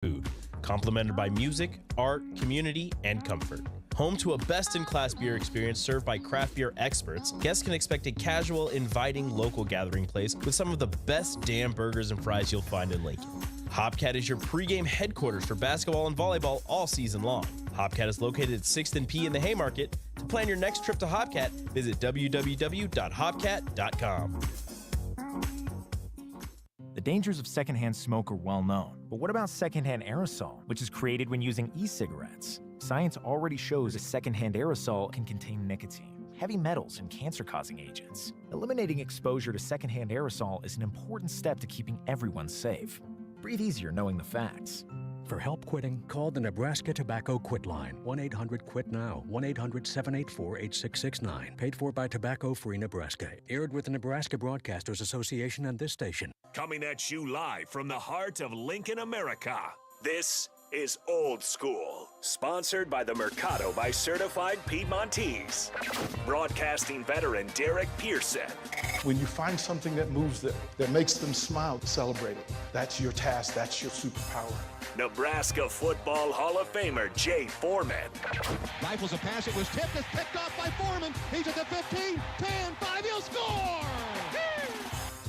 Food, complemented by music, art, community, and comfort. Home to a best-in-class beer experience served by craft beer experts, guests can expect a casual, inviting local gathering place with some of the best damn burgers and fries you'll find in Lincoln. Hopcat is your pregame headquarters for basketball and volleyball all season long. Hopcat is located at 6th and P in the Haymarket. To plan your next trip to Hopcat, visit www.hopcat.com. The dangers of secondhand smoke are well known. But what about secondhand aerosol, which is created when using e-cigarettes? Science already shows a secondhand aerosol can contain nicotine, heavy metals, and cancer-causing agents. Eliminating exposure to secondhand aerosol is an important step to keeping everyone safe. Breathe easier knowing the facts. For help quitting, call the Nebraska Tobacco Quit Line, 1-800-QUIT-NOW, 1-800-784-8669. Paid for by Tobacco Free Nebraska. Aired with the Nebraska Broadcasters Association and this station. Coming at you live from the heart of Lincoln, America. This is Old School, sponsored by the Mercado by Certified Piedmontese. Broadcasting veteran Derek Pearson. When you find something that moves them, that makes them smile, celebrate it. That's your task, that's your superpower. Nebraska Football Hall of Famer Jay Foreman. Rifles a pass, it was tipped, it's picked off by Foreman. He's at the 15, 10, 5, he'll score!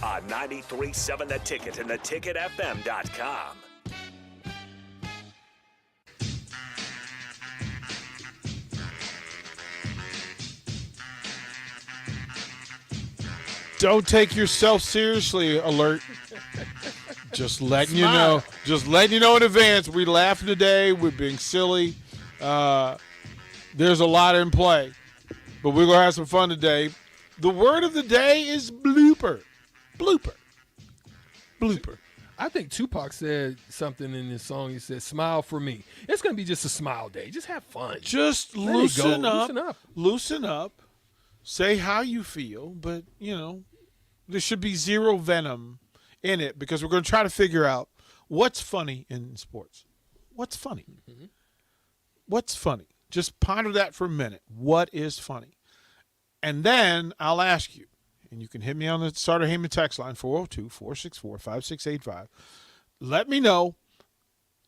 On 93.7 The Ticket and theticketfm.com. Don't take yourself seriously, alert. Just letting you know. Just letting you know in advance. We're laughing today. We're being silly. There's a lot in play. But we're going to have some fun today. The word of the day is blooper. Blooper. Blooper. I think Tupac said something in this song. He said, smile for me. It's going to be just a smile day. Just have fun. Just loosen up. Loosen up. Say how you feel. But, you know, there should be zero venom in it because we're going to try to figure out what's funny in sports. What's funny? Mm-hmm. What's funny? Just ponder that for a minute. What is funny? And then I'll ask you, and you can hit me on the Starter Heyman text line, 402-464-5685. Let me know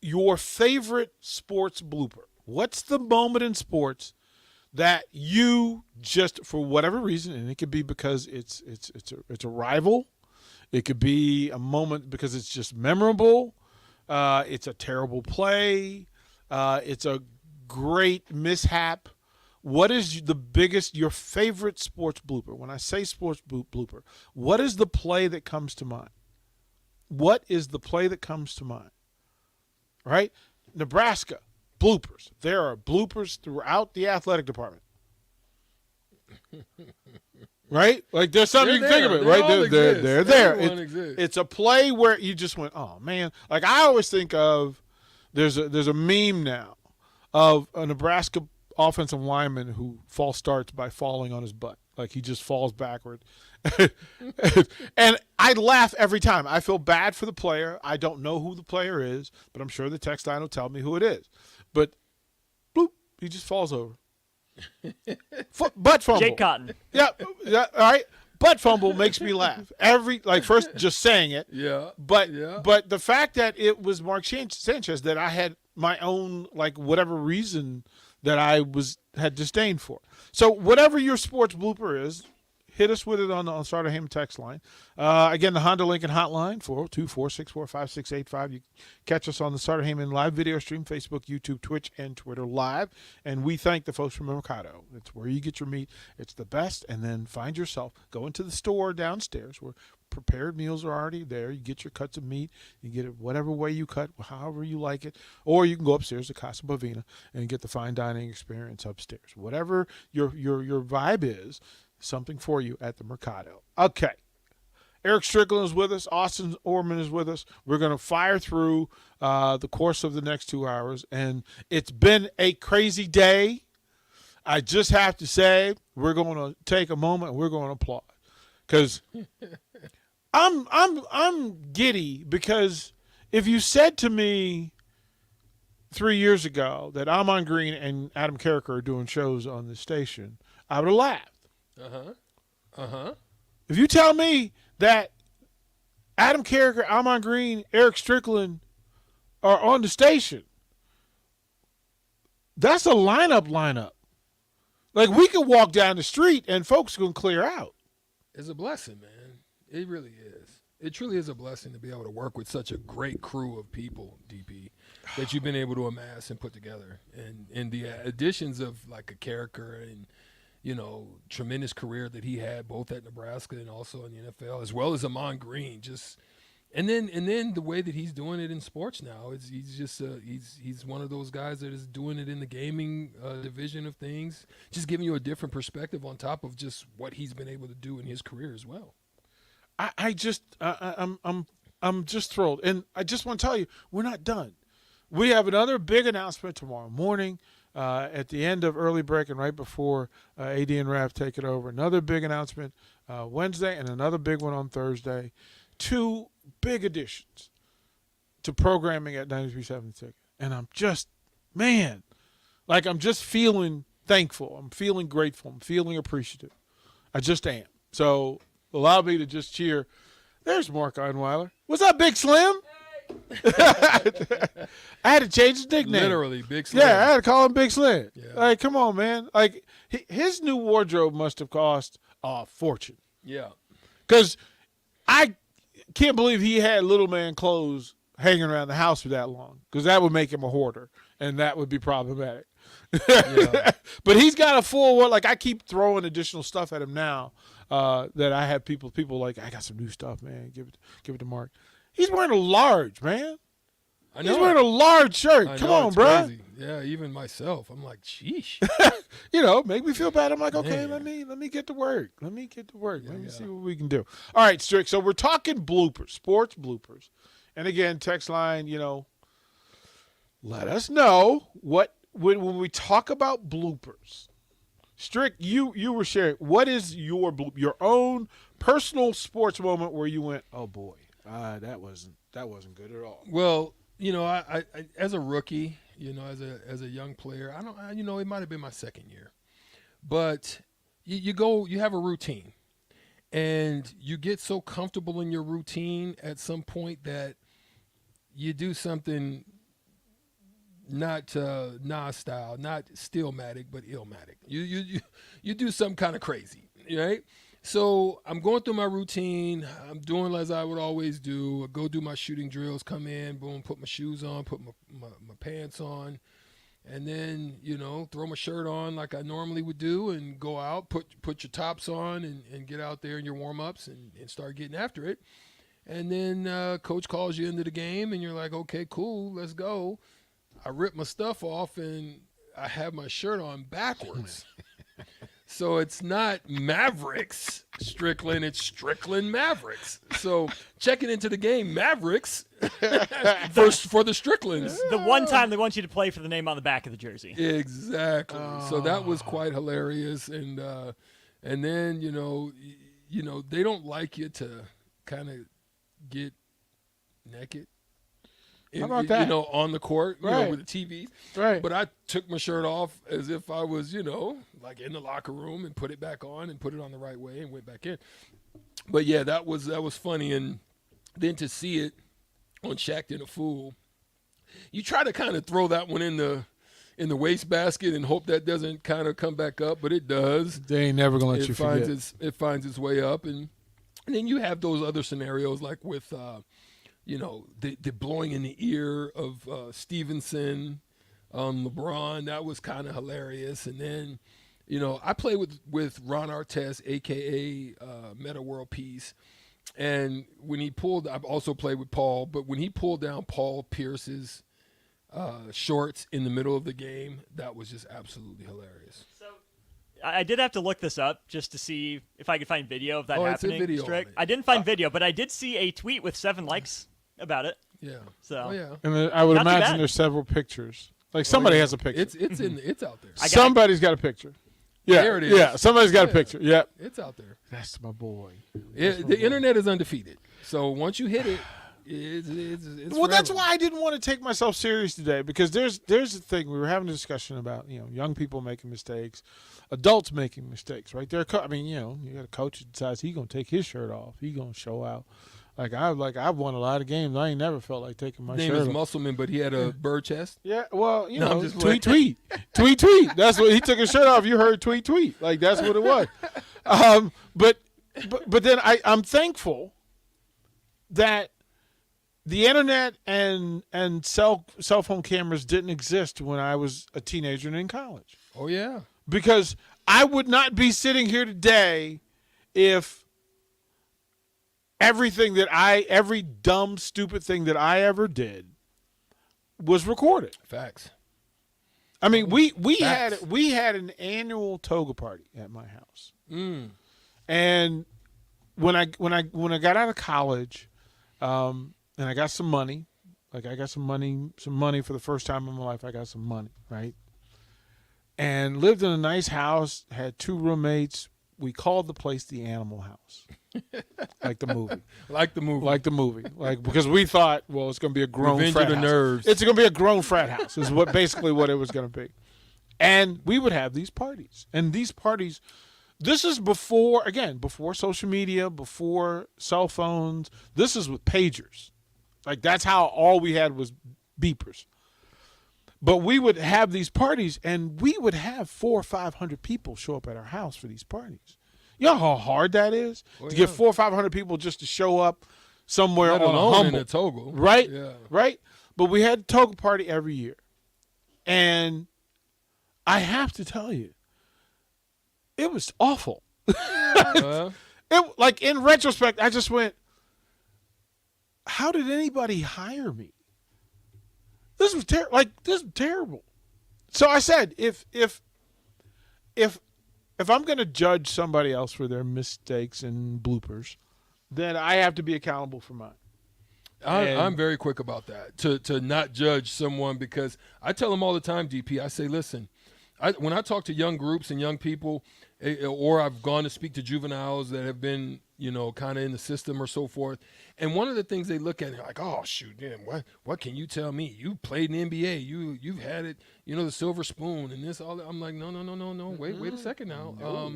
your favorite sports blooper. What's the moment in sports that you just, for whatever reason, and it could be because it's a rival, it could be a moment because it's just memorable, it's a terrible play, it's a great mishap. What is your favorite sports blooper? When I say sports blooper, what is the play that comes to mind? What is the play that comes to mind? Right? Nebraska, bloopers. There are bloopers throughout the athletic department. Right? Like there's something you can think of it, right? They're there. It's a play where you just went, oh man. Like I always think of there's a meme now of a Nebraska offensive lineman who false starts by falling on his butt. Like he just falls backward. And I laugh every time. I feel bad for the player. I don't know who the player is, but I'm sure the text line will tell me who it is. But bloop, he just falls over. Butt fumble. Jake Cotton. Yeah, all right. Butt fumble makes me laugh. First just saying it. Yeah. But the fact that it was Mark Sanchez that I had my own, like, whatever reason that I had disdain for. So whatever your sports blooper is, hit us with it on the Starter Heyman text line. Again, the Honda Lincoln hotline, 402-464-5685. You catch us on the Starter Heyman live video stream, Facebook, YouTube, Twitch, and Twitter live. And we thank the folks from Mercado. It's where you get your meat. It's the best. And then find yourself, go into the store downstairs where prepared meals are already there. You get your cuts of meat. You get it whatever way you cut, however you like it. Or you can go upstairs to Casa Bovina and get the fine dining experience upstairs. Whatever your vibe is, something for you at the Mercado. Okay. Eric Strickland is with us. Austin Orman is with us. We're going to fire through the course of the next 2 hours. And it's been a crazy day. I just have to say, we're going to take a moment and we're going to applaud. Because I'm giddy because if you said to me 3 years ago that Amon Green and Adam Carricker are doing shows on this station, I would have laughed. If you tell me that Adam Carricker, Amon Green, Eric Strickland are on the station. That's a lineup. Like, we could walk down the street and folks can clear out. It's a blessing, man. It really is. It truly is a blessing to be able to work with such a great crew of people, DP, that you've been able to amass and put together. And the additions of, like, a character and, you know, tremendous career that he had both at Nebraska and also in the NFL, as well as Amon Green. And then the way that he's doing it in sports now, he's one of those guys that is doing it in the gaming division of things, just giving you a different perspective on top of just what he's been able to do in his career as well. I'm just thrilled, and I just want to tell you, we're not done. We have another big announcement tomorrow morning at the end of early break and right before AD and Raph take it over. Another big announcement Wednesday and another big one on Thursday. 2 big additions to programming at 93.7 Ticket, and I'm just feeling thankful. I'm feeling grateful. I'm feeling appreciative. I just am. So allow me to just cheer. There's Mark Einweiler. What's up, Big Slim? I had to change his nickname. Literally, Big Slim. Yeah, I had to call him Big Slim. Yeah. Like, come on, man. Like, his new wardrobe must have cost a fortune. Yeah. Because I can't believe he had little man clothes hanging around the house for that long, because that would make him a hoarder, and that would be problematic. Yeah. But he's got a full one. Like, I keep throwing additional stuff at him now that I have people like, I got some new stuff, man. Give it to Mark. He's wearing a large, man. I know. He's wearing a large shirt. I Come know, on, it's bro. crazy. Yeah, even myself, I'm like, sheesh. You know, make me feel bad. I'm like, okay, Man. let me get to work. Let me Yeah. see what we can do. All right, Strick. So we're talking bloopers, sports bloopers. And again, text line, you know, let us know when we talk about bloopers. Strick, you were sharing, what is your own personal sports moment where you went, oh boy, that wasn't good at all. Well, you know, I as a rookie, you know, as a young player, it might have been my second year, but you have a routine, and you get so comfortable in your routine at some point that you do something not Nas style, not Stillmatic, but Illmatic. You do something kind of crazy, right? So I'm going through my routine. I'm doing as I would always do. I go do my shooting drills, come in, boom, put my shoes on, put my pants on, and then, you know, throw my shirt on like I normally would do and go out, put your tops on and get out there in your warm-ups and start getting after it. And then coach calls you into the game, and you're like, okay, cool, let's go. I rip my stuff off, and I have my shirt on backwards. So it's not Mavericks Strickland, it's Strickland Mavericks. So checking into the game, Mavericks for the Stricklands. The one time they want you to play for the name on the back of the jersey. Exactly. So that was quite hilarious. And then, you know, they don't like you to kind of get naked. How about that? You know, on the court, you know, Right. with the TVs. Right. But I took my shirt off as if I was, you know, like in the locker room, and put it back on and put it on the right way and went back in. But yeah, that was funny. And then to see it on Shaqtin' a Fool, you try to kind of throw that one in the wastebasket and hope that doesn't kind of come back up, but it does. They ain't never gonna let you forget. It finds its way up, and then you have those other scenarios like with you know, the blowing in the ear of Stevenson, LeBron. That was kind of hilarious. And then, you know, I play with Ron Artest, a.k.a. Meta World Peace. And when he pulled, I've also played with Paul, but when he pulled down Paul Pierce's shorts in the middle of the game, that was just absolutely hilarious. So I did have to look this up just to see if I could find video of that Oh, it's a happening. video Strick. on it. I didn't find video, but I did see a tweet with 7 likes about it. Yeah. So Oh, yeah. And then I would Not too imagine bad. there's several pictures. Like somebody has a picture. It's out there. Somebody's got a picture. Yeah, There it is. Yeah, somebody's got a Yeah. picture. Yep. It's out there. That's my boy. The internet is undefeated. So once you hit it, it's Well, that's forever. why I didn't want to take myself serious today, because there's the thing. We were having a discussion about, you know, young people making mistakes, adults making mistakes, right? I mean, you know, you got a coach that decides he's going to take his shirt off. He's going to show out I've won a lot of games. I ain't never felt like taking my His shirt name is off. Muscleman, but he had a bird chest. Yeah, well, No, I'm just tweet. playing. That's what he took his shirt off. You heard tweet. Like that's what it was. But then I'm thankful that the internet and cell phone cameras didn't exist when I was a teenager and in college. Oh yeah, because I would not be sitting here today if every dumb, stupid thing that I ever did was recorded. Facts. I mean, we Facts. had an annual toga party at my house, Mm. and when I got out of college, and I got some money, like I got some money for the first time in my life. I got some money, right? And lived in a nice house, had 2 roommates. We called the place the Animal House, like the movie. Like the movie. Because we thought, well, it's going to be a grown Revenge frat of the house. Nerves. It's going to be a grown frat house is basically what it was going to be. And we would have these parties. And these parties, this is before social media, before cell phones. This is with pagers. Like that's how all we had was beepers. But we would have these parties, and we would have 400 or 500 people show up at our house for these parties. You know how hard that is to get 400 or 500 people just to show up somewhere Let on a alone humble, in a toga, right? Yeah. Right. But we had a toga party every year, and I have to tell you, it was awful. Like in retrospect, I just went, "How did anybody hire me? This was this is terrible." So I said, if I'm going to judge somebody else for their mistakes and bloopers, then I have to be accountable for mine. I'm very quick about that, to not judge someone, because I tell them all the time, DP, I say, listen, when I talk to young groups and young people, or I've gone to speak to juveniles that have been, kind of in the system or so forth, and one of the things they look at, they're like, oh, shoot, damn, what can you tell me? You played in the NBA. You've had it, the silver spoon and this, all that. I'm like, no. Wait a second now. No.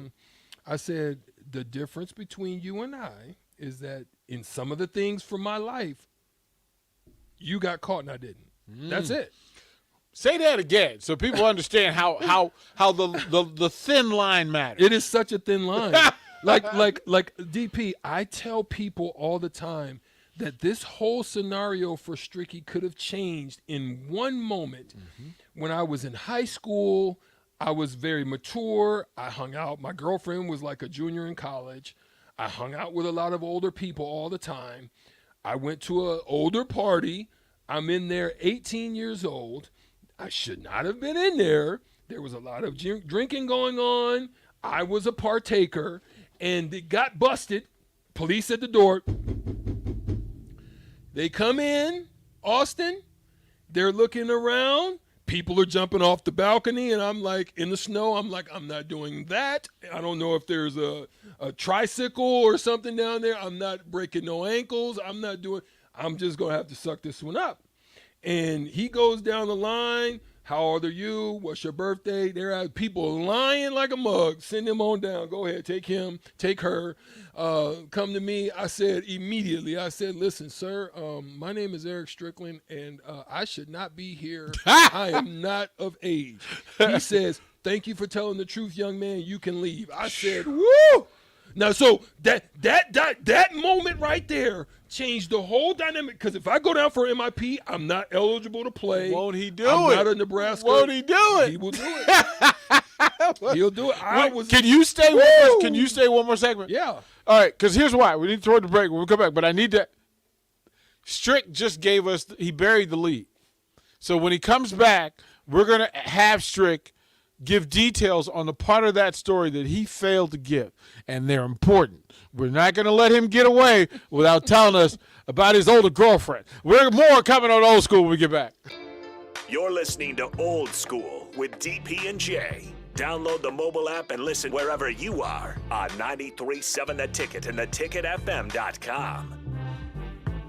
I said, the difference between you and I is that in some of the things from my life, you got caught and I didn't. That's it. Say that again so people understand how the thin line matters. It is such a thin line. like DP, I tell people all the time that this whole scenario for Stricky could have changed in one moment. When I was in high school, I was very mature. I hung out. My girlfriend was like a junior in college. I hung out with a lot of older people all the time. I went to an older party. I'm in there 18 years old. I should not have been in there. There was a lot of drinking going on. I was a partaker, and it got busted. Police at the door. They come in, Austin. They're looking around. People are jumping off the balcony, and I'm like, in the snow, I'm like, I'm not doing that. I don't know if there's a tricycle or something down there. I'm not breaking no ankles. I'm just going to have to suck this one up. And he goes down the line. How old are you? What's your birthday? There are people lying like a mug. Send him on down. Go ahead. Take him. Take her. Come to me. I said immediately, listen, sir, my name is Eric Strickland, and I should not be here. I am not of age. He says, thank you for telling the truth, young man. You can leave. I said, woo! Now, so that moment right there changed the whole dynamic, because if I go down for MIP, I'm not eligible to play. Won't he do I'm it? not a Nebraska. Won't he do it? He will do it. He'll do it. Can you stay? Can you stay one more segment? Yeah. All right, because here's why. We need to throw the break when we come back, but I need to. Strick just gave us. He buried the lead, so when he comes back, we're gonna have Strick give details on the part of that story that he failed to give, and they're important. We're not going to let him get away without telling us about his older girlfriend. We're more coming on Old School when we get back. You're listening to Old School with DP and J. Download the mobile app and listen wherever you are on 93.7 The Ticket and theticketfm.com.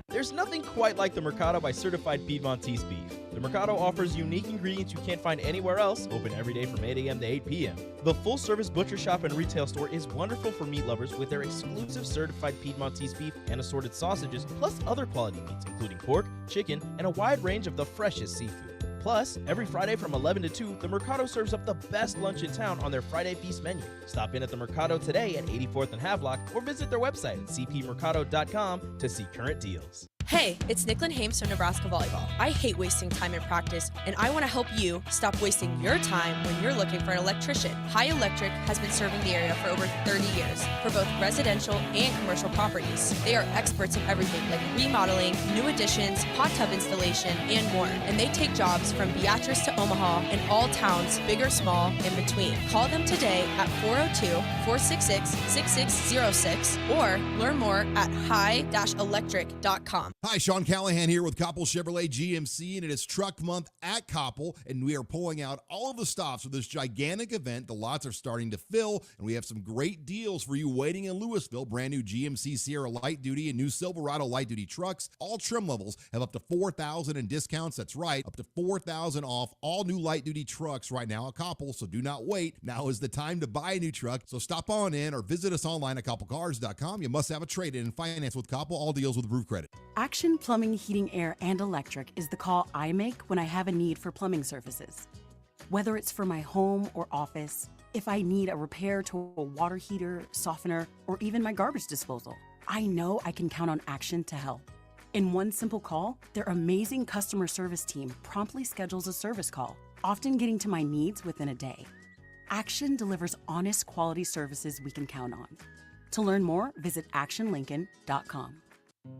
There's nothing quite like the Mercado by Certified Piedmontese beef. The Mercado offers unique ingredients you can't find anywhere else, open every day from 8 a.m. to 8 p.m. The full-service butcher shop and retail store is wonderful for meat lovers with their exclusive certified Piedmontese beef and assorted sausages, plus other quality meats, including pork, chicken, and a wide range of the freshest seafood. Plus, every Friday from 11 to 2, the Mercado serves up the best lunch in town on their Friday Feast menu. Stop in at the Mercado today at 84th and Havelock or visit their website at cpmercado.com to see current deals. Hey, it's Nicklin Hames from Nebraska Volleyball. I hate wasting time in practice, and I want to help you stop wasting your time when you're looking for an electrician. High Electric has been serving the area for over 30 years for both residential and commercial properties. They are experts in everything like remodeling, new additions, hot tub installation, and more. And they take jobs from Beatrice to Omaha and all towns, big or small, in between. Call them today at 402-466-6606 or learn more at high-electric.com. Hi, Sean Callahan here with Koppel Chevrolet GMC, and it is Truck Month at Koppel, and we are pulling out all of the stops for this gigantic event. The lots are starting to fill, and we have some great deals for you waiting in Louisville. Brand new GMC Sierra Light Duty and new Silverado Light Duty trucks. All trim levels have up to $4,000 in discounts. That's right, up to $4,000 off all new light duty trucks right now at Koppel, so do not wait. Now is the time to buy a new truck, so stop on in or visit us online at koppelcars.com. You must have a trade-in and finance with Koppel. All deals with approved credit. Action Plumbing, Heating, Air, and Electric is the call I make when I have a need for plumbing services. Whether it's for my home or office, if I need a repair to a water heater, softener, or even my garbage disposal, I know I can count on Action to help. In one simple call, their amazing customer service team promptly schedules a service call, often getting to my needs within a day. Action delivers honest, quality services we can count on. To learn more, visit actionlincoln.com.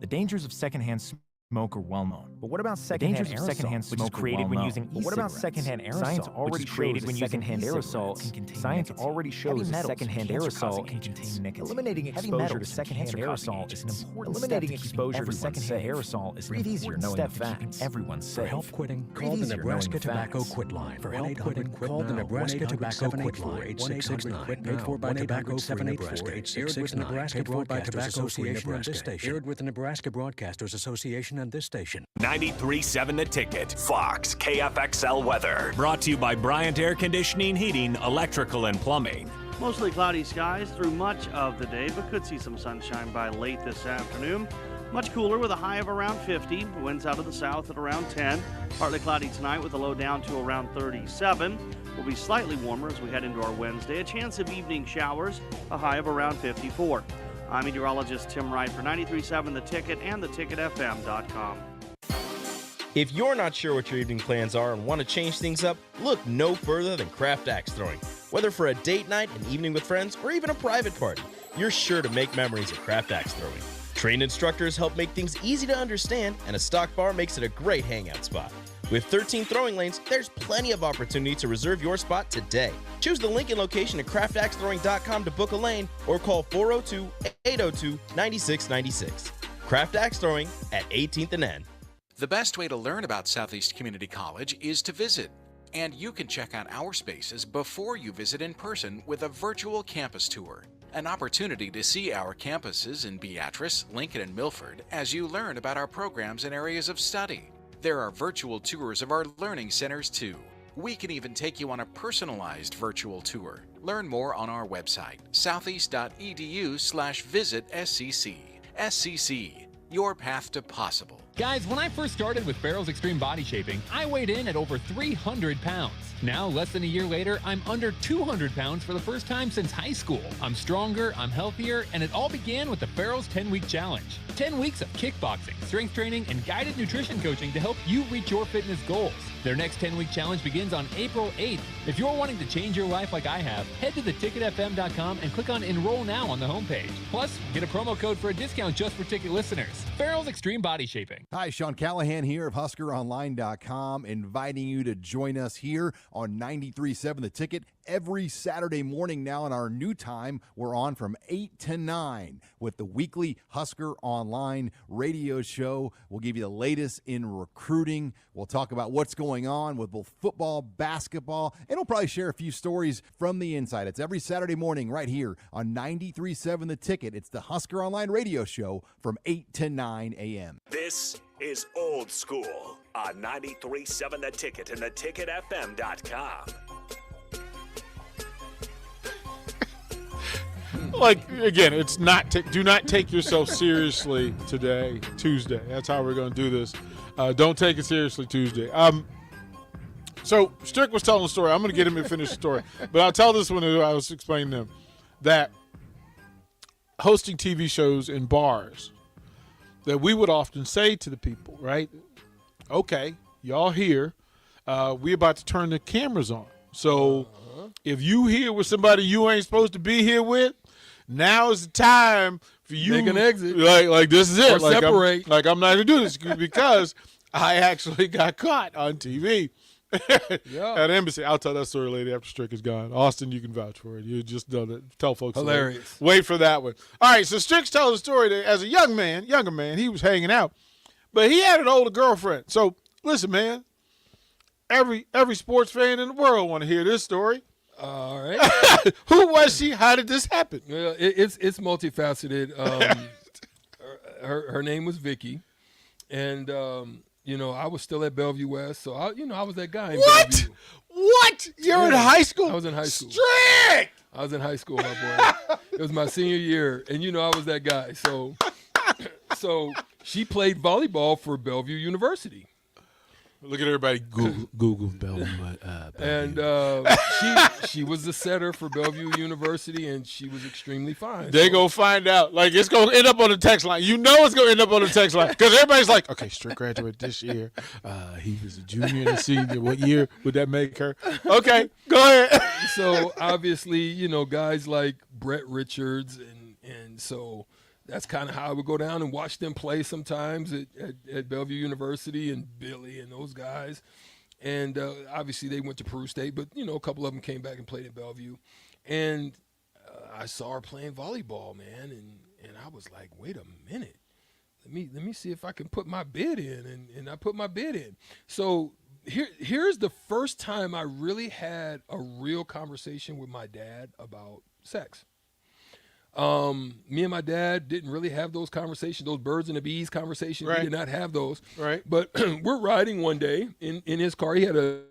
The dangers of secondhand smoke are well known. But what about secondhand aerosol, which is created when using e-cigarettes? What about secondhand aerosol, science already created when secondhand aerosol can contain science already shows that secondhand aerosol can contain nicotine. Eliminating exposure to secondhand aerosol is an important step. Eliminating exposure to secondhand aerosol is an important step to keeping everyone safe. For help quitting, call the Nebraska Tobacco Quit Line. For help quitting, call the Nebraska Tobacco Quit Line. 1-800-QUIT. Paid for by Tobacco Free Nebraska. Aired with the Nebraska Broadcasters Association and this station. Aired with the Nebraska Broadcasters Association and this station. 93.7 The Ticket, Fox, KFXL weather. Brought to you by Bryant Air Conditioning, Heating, Electrical, and Plumbing. Mostly cloudy skies through much of the day, but could see some sunshine by late this afternoon. Much cooler with a high of around 50. Winds out of the south at around 10. Partly cloudy tonight with a low down to around 37. Will be slightly warmer as we head into our Wednesday. A chance of evening showers, a high of around 54. I'm meteorologist Tim Wright for 93.7 The Ticket and theticketfm.com. If you're not sure what your evening plans are and want to change things up, look no further than Craft Axe Throwing. Whether for a date night, an evening with friends, or even a private party, you're sure to make memories at Craft Axe Throwing. Trained instructors help make things easy to understand, and a stock bar makes it a great hangout spot. With 13 throwing lanes, there's plenty of opportunity to reserve your spot today. Choose the Lincoln location at craftaxethrowing.com to book a lane or call 402-802-9696. Craft Axe Throwing at 18th and N. The best way to learn about Southeast Community College is to visit. And you can check out our spaces before you visit in person with a virtual campus tour. An opportunity to see our campuses in Beatrice, Lincoln, and Milford as you learn about our programs and areas of study. There are virtual tours of our learning centers too. We can even take you on a personalized virtual tour. Learn more on our website, southeast.edu/visit-SCC. SCC, your path to possible. Guys, when I first started with Farrell's Extreme Body Shaping, I weighed in at over 300 pounds. Now, less than a year later, I'm under 200 pounds for the first time since high school. I'm stronger, I'm healthier, and it all began with the Farrell's 10-Week Challenge. 10 weeks of kickboxing, strength training, and guided nutrition coaching to help you reach your fitness goals. Their next 10-week challenge begins on April 8th. If you're wanting to change your life like I have, head to theticketfm.com and click on Enroll Now on the homepage. Plus, get a promo code for a discount just for ticket listeners. Farrell's Extreme Body Shaping. Hi, Sean Callahan here of HuskerOnline.com, inviting you to join us here on 93.7 The Ticket every Saturday morning now in our new time. We're on from 8 to 9 with the weekly Husker Online radio show. We'll give you the latest in recruiting. We'll talk about what's going on with both football, basketball, and we'll probably share a few stories from the inside. It's every Saturday morning right here on 93.7 The Ticket. It's the Husker Online radio show from 8 to 9 a.m. This is Old School on 93.7 The Ticket and theticketfm.com. Like, again, it's not. Do not take yourself seriously today, Tuesday. That's how we're going to do this. Don't take it seriously Tuesday. So Strick was telling the story. I'm going to get him to finish the story, but I'll tell this one. I was explaining to him that hosting TV shows in bars, that we would often say to the people, right? Okay, y'all here. We about to turn the cameras on. So if you here with somebody you ain't supposed to be here with, now is the time for you. Make an exit. Like this is it. Or separate. I'm not going to do this because I actually got caught on TV at Embassy. I'll tell that story later after Strick is gone. Austin, you can vouch for it. You just don't tell folks. Hilarious. Wait for that one. All right, so Strick's telling the story that as a younger man, he was hanging out, but he had an older girlfriend. So listen, man, every sports fan in the world want to hear this story. All right. Who was she? How did this happen? Well, it's multifaceted. Her name was Vicky, and I was still at Bellevue West, so I was that guy in Bellevue. What? You're in high school? I was in high school. Strick! I was in high school, my boy. It was my senior year, and I was that guy. So she played volleyball for Bellevue University. Look at everybody Google Bellevue. And she was the setter for Bellevue University, and she was extremely fine. They gonna find out. Like, it's gonna end up on the text line. You know it's gonna end up on the text line because everybody's like, okay, Strick graduated this year. He was a junior and a senior. What year would that make her? Okay, go ahead. So obviously, guys like Brett Richards and so that's kind of how I would go down and watch them play sometimes at Bellevue University, and Billy and those guys. And obviously they went to Peru State, but, a couple of them came back and played at Bellevue. And I saw her playing volleyball, man, and I was like, wait a minute. Let me see if I can put my bid in. And I put my bid in. So here's the first time I really had a real conversation with my dad about sex. Me and my dad didn't really have those conversations, those birds and the bees conversations. Right. We did not have those. Right. But we're riding one day in his car. He had a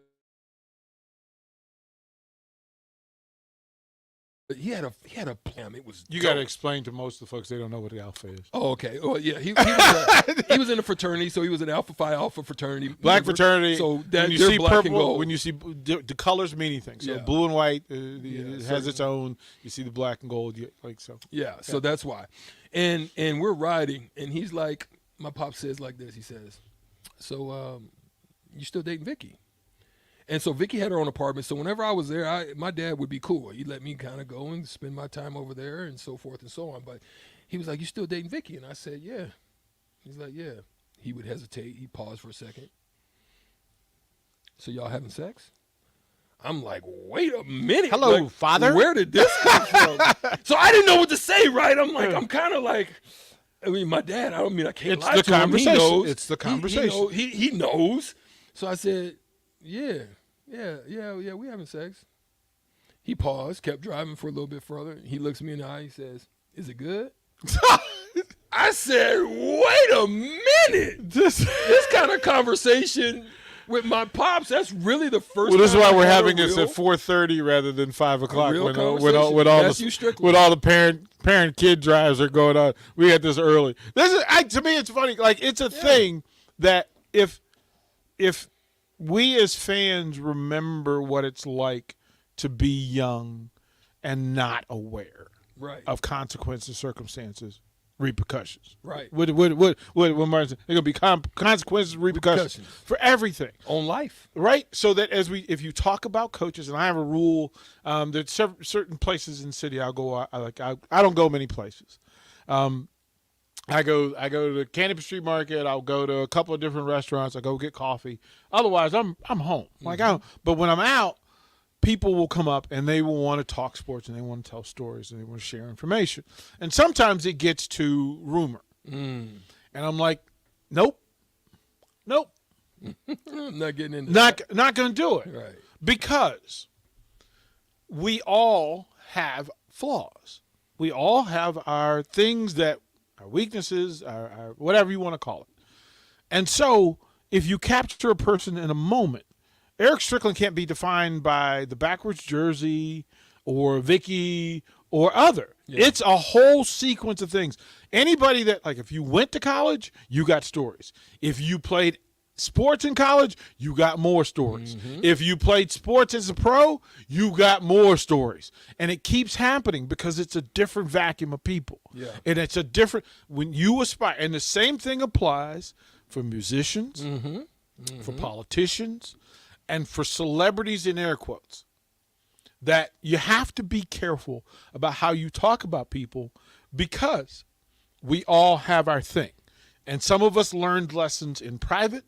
plan. It was You got to explain to most of the folks they don't know what the alpha is. Oh, okay. Oh, yeah. He was in a fraternity, so he was an Alpha Phi Alpha fraternity. Black fraternity. So that when you they're see black purple, and gold. when you see the colors mean anything. So Yeah. blue and white it has its own. You see the black and gold, so. Yeah, so that's why. And we're riding, and he's like, my pop says like this. He says, so you still dating Vicky? And so Vicky had her own apartment. So whenever I was there, my dad would be cool. He'd let me kind of go and spend my time over there and so forth and so on. But he was like, you still dating Vicky? And I said, yeah. He's like, yeah. He would hesitate. He'd pause for a second. So y'all having sex? I'm like, wait a minute. Hello, father. Where did this come from? So I didn't know what to say, right? I'm kind of like, my dad, I can't lie to him. He knows. It's the conversation. He knows. So I said, yeah, we having sex. He paused, kept driving for a little bit further. He looks me in the eye. He says, is it good? I said, wait a minute. This kind of conversation with my pops, that's really the first Well, this is time why I we're had having a this real- at 4:30 rather than 5 o'clock real with all conversation. That's you strictly. with all the parent-kid drives are going on. We had this early. To me, it's funny. Like, it's a thing that if we as fans remember what it's like to be young and not aware Right. of consequences, circumstances, repercussions. Right. What Martin said, there gonna be consequences, repercussions for everything on life. Right. So that if you talk about coaches, and I have a rule, there's certain places in the city I'll go. I don't go many places. I go to the Canopy Street Market. I'll go to a couple of different restaurants. I go get coffee. Otherwise, I'm home. Like but when I'm out, people will come up and they will want to talk sports and they want to tell stories and they want to share information. And sometimes it gets to rumor. And I'm like, nope. Not getting into Not going to do it. Right. Because we all have flaws. We all have our things that our weaknesses, our whatever you want to call it. And so if you capture a person in a moment, Eric Strickland can't be defined by the backwards jersey or Vicky or other. Yeah. It's a whole sequence of things. Anybody that, like, if you went to college, you got stories. If you played sports in college, you got more stories. If you played sports as a pro, you got more stories. And it keeps happening because it's a different vacuum of people. Yeah. And it's a different, when you aspire, and the same thing applies for musicians, for politicians, and for celebrities in air quotes, that you have to be careful about how you talk about people because we all have our thing. And some of us learned lessons in private.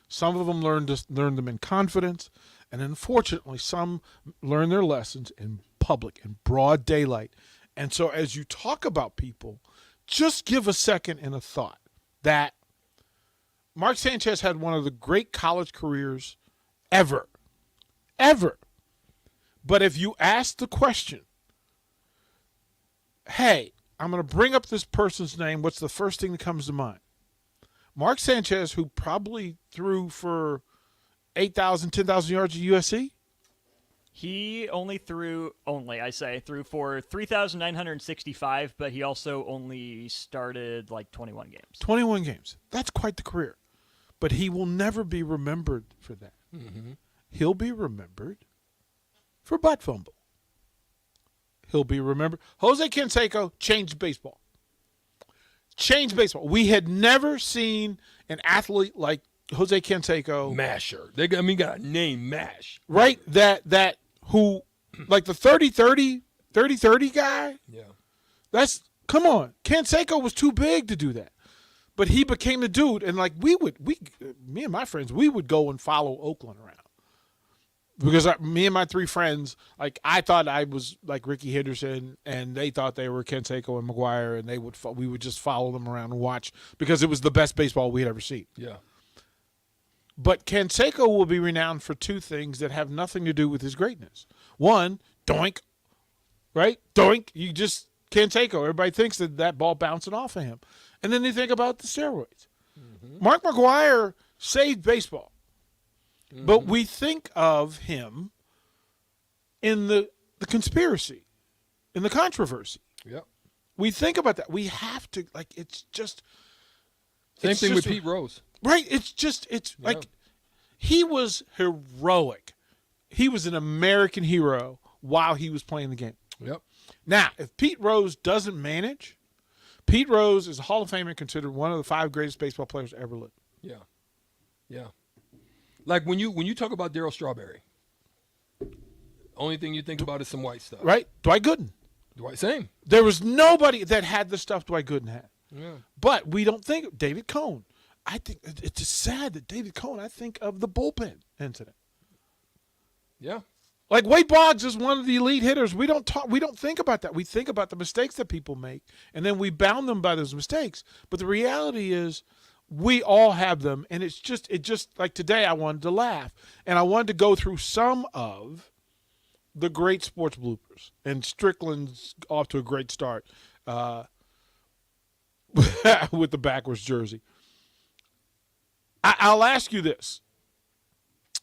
Some of them learned them in confidence. And unfortunately, some learn their lessons in public, in broad daylight. And so as you talk about people, just give a second and a thought that Mark Sanchez had one of the great college careers ever. But if you ask the question, hey, I'm going to bring up this person's name, what's the first thing that comes to mind? Mark Sanchez, who probably threw for 8,000, 10,000 yards at USC? He only threw for 3,965, but he also only started like 21 games. 21 games. That's quite the career. But he will never be remembered for that. He'll be remembered for butt fumble. He'll be remembered. Jose Canseco changed baseball. We had never seen an athlete like Jose Canseco. Masher. They got a name, Mash. Right? That who, like the 30-30 guy. Yeah. Come on. Canseco was too big to do that. But he became the dude. And like me and my friends, we would go and follow Oakland around. Because me and my three friends, like I thought I was like Ricky Henderson, and they thought they were Canseco and McGuire, and we would just follow them around and watch because it was the best baseball we had ever seen. Yeah. But Canseco will be renowned for two things that have nothing to do with his greatness. One, doink, right? Doink. Canseco. Everybody thinks that ball bouncing off of him, and then they think about the steroids. Mark McGuire saved baseball. But we think of him in the conspiracy, in the controversy. Yep. We think about that. We have to, like, it's just. Same thing with Pete Rose. Right. Like, he was heroic. He was an American hero while he was playing the game. Yep. Now, if Pete Rose doesn't manage, Pete Rose is a Hall of Famer, considered one of the 5 greatest baseball players to ever live. Yeah. Yeah. Like when you talk about Darryl Strawberry, only thing you think about is some white stuff. Right? Dwight Gooden. Same. There was nobody that had the stuff Dwight Gooden had. Yeah. But we don't think David Cohn. I think it's just sad that David Cohn, I think of the bullpen incident. Yeah. Like Wade Boggs is one of the elite hitters. We don't think about that. We think about the mistakes that people make, and then we bound them by those mistakes. But the reality is we all have them, and it just like today I wanted to laugh, and I wanted to go through some of the great sports bloopers. And Strickland's off to a great start with the backwards jersey. I'll ask you this.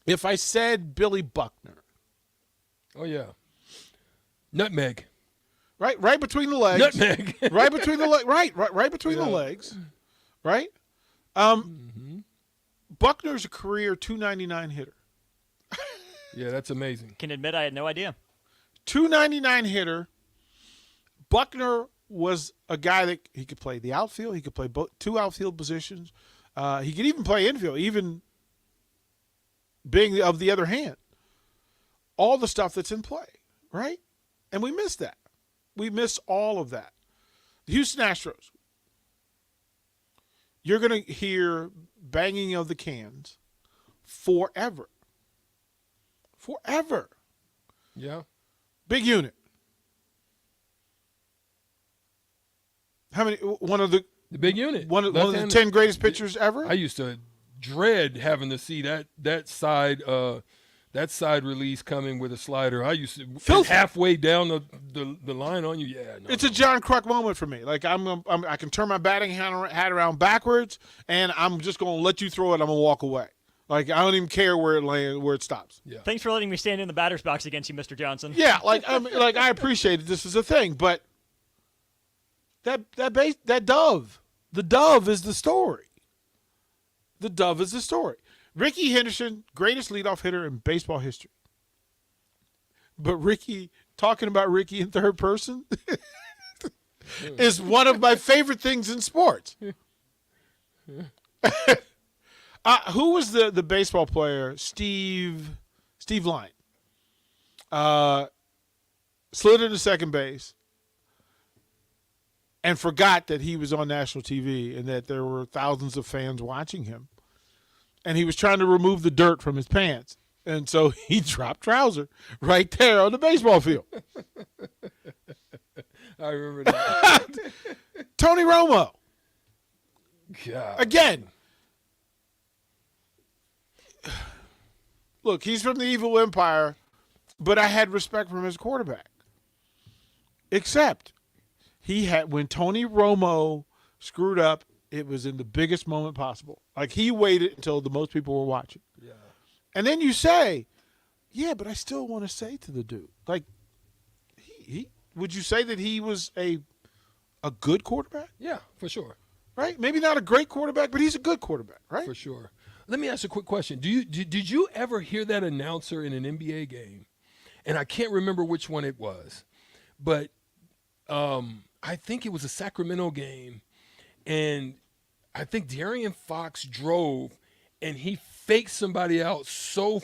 If I said Billy Buckner. Oh, yeah. Nutmeg. Right between the legs. Nutmeg. Right between the legs. Right between the legs. Right? Buckner's a career 299 hitter. Yeah, that's amazing. Can admit I had no idea. 299 hitter. Buckner was a guy that he could play the outfield. He could play both 2 outfield positions. He could even play infield, even being of the other hand. All the stuff that's in play, right? And we miss that. We miss all of that. The Houston Astros. You're going to hear banging of the cans forever. Forever. Yeah. Big unit. How many? One of the big unit. One of the 10 greatest pitchers ever. I used to dread having to see that side release coming with a slider. I used to halfway down the line on you. Yeah, no, it's a John Kruk moment for me. Like I can turn my batting hat around backwards, and I'm just gonna let you throw it. I'm gonna walk away. Like I don't even care where it stops. Yeah. Thanks for letting me stand in the batter's box against you, Mr. Johnson. Yeah, I appreciate it. This is a thing, but that dove, the dove is the story. The dove is the story. Rickey Henderson, greatest leadoff hitter in baseball history. But talking about Rickey in third person is one of my favorite things in sports. Who was the baseball player? Steve Line. Slid into second base and forgot that he was on national TV and that there were thousands of fans watching him. And he was trying to remove the dirt from his pants. And so he dropped trouser right there on the baseball field. I remember that. Tony Romo. God. Again. Look, he's from the evil empire, but I had respect for him as a quarterback. Except when Tony Romo screwed up, it was in the biggest moment possible. Like, he waited until the most people were watching. Yeah. And then you say, yeah, but I still want to say to the dude, like, would you say that he was a good quarterback? Yeah, for sure. Right? Maybe not a great quarterback, but he's a good quarterback, right? For sure. Let me ask a quick question. Did you ever hear that announcer in an NBA game? And I can't remember which one it was, but I think it was a Sacramento game, and I think De'Aaron Fox drove, and he faked somebody out so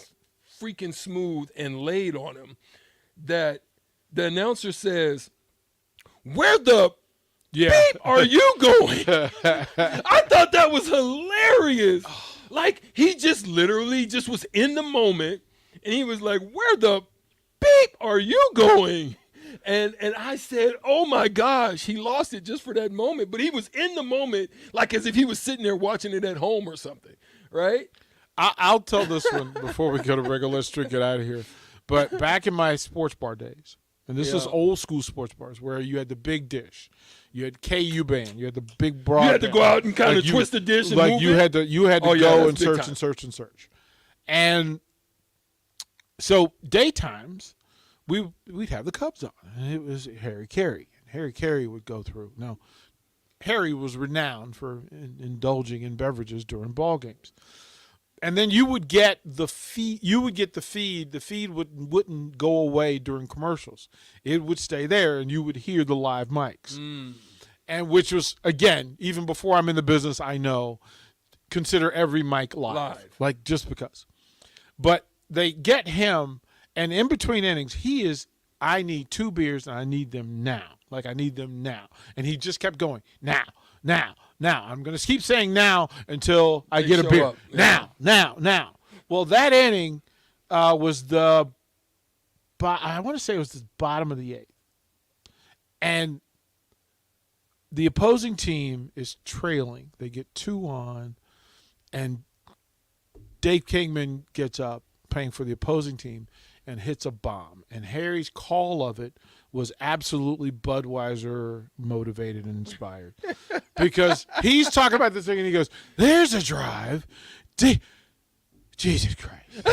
freaking smooth and laid on him that the announcer says, "Where the beep are you going?" I thought that was hilarious. Like, he just literally just was in the moment, and he was like, "Where the beep are you going?" And I said, oh, my gosh, he lost it just for that moment. But he was in the moment like as if he was sitting there watching it at home or something, right? I'll tell this one before we go to break. Let's drink it out of here. But back in my sports bar days, and this was old school sports bars where you had the big dish. You had KU band. You had the big broad. You had to go out and kind of twist the dish and move you it? You had to go and search and search and search. And so daytimes, we'd have the Cubs on, and it was Harry Carey. And Harry Carey would go through. Now, Harry was renowned for indulging in beverages during ball games. And then you would get the feed. The feed wouldn't go away during commercials. It would stay there, and you would hear the live mics. And which was, again, even before I'm in the business, I know, consider every mic live. Like, just because. But they get him, and in between innings, I need 2 beers, and I need them now. Like, I need them now. And he just kept going, now. I'm going to keep saying now until I get a beer. Yeah. Now. Well, that inning was I want to say it was the bottom of the 8th. And the opposing team is trailing. They get 2 on, and Dave Kingman gets up, playing for the opposing team, and hits a bomb. And Harry's call of it was absolutely Budweiser motivated and inspired. Because he's talking about this thing, and he goes, there's a drive. Jesus Christ.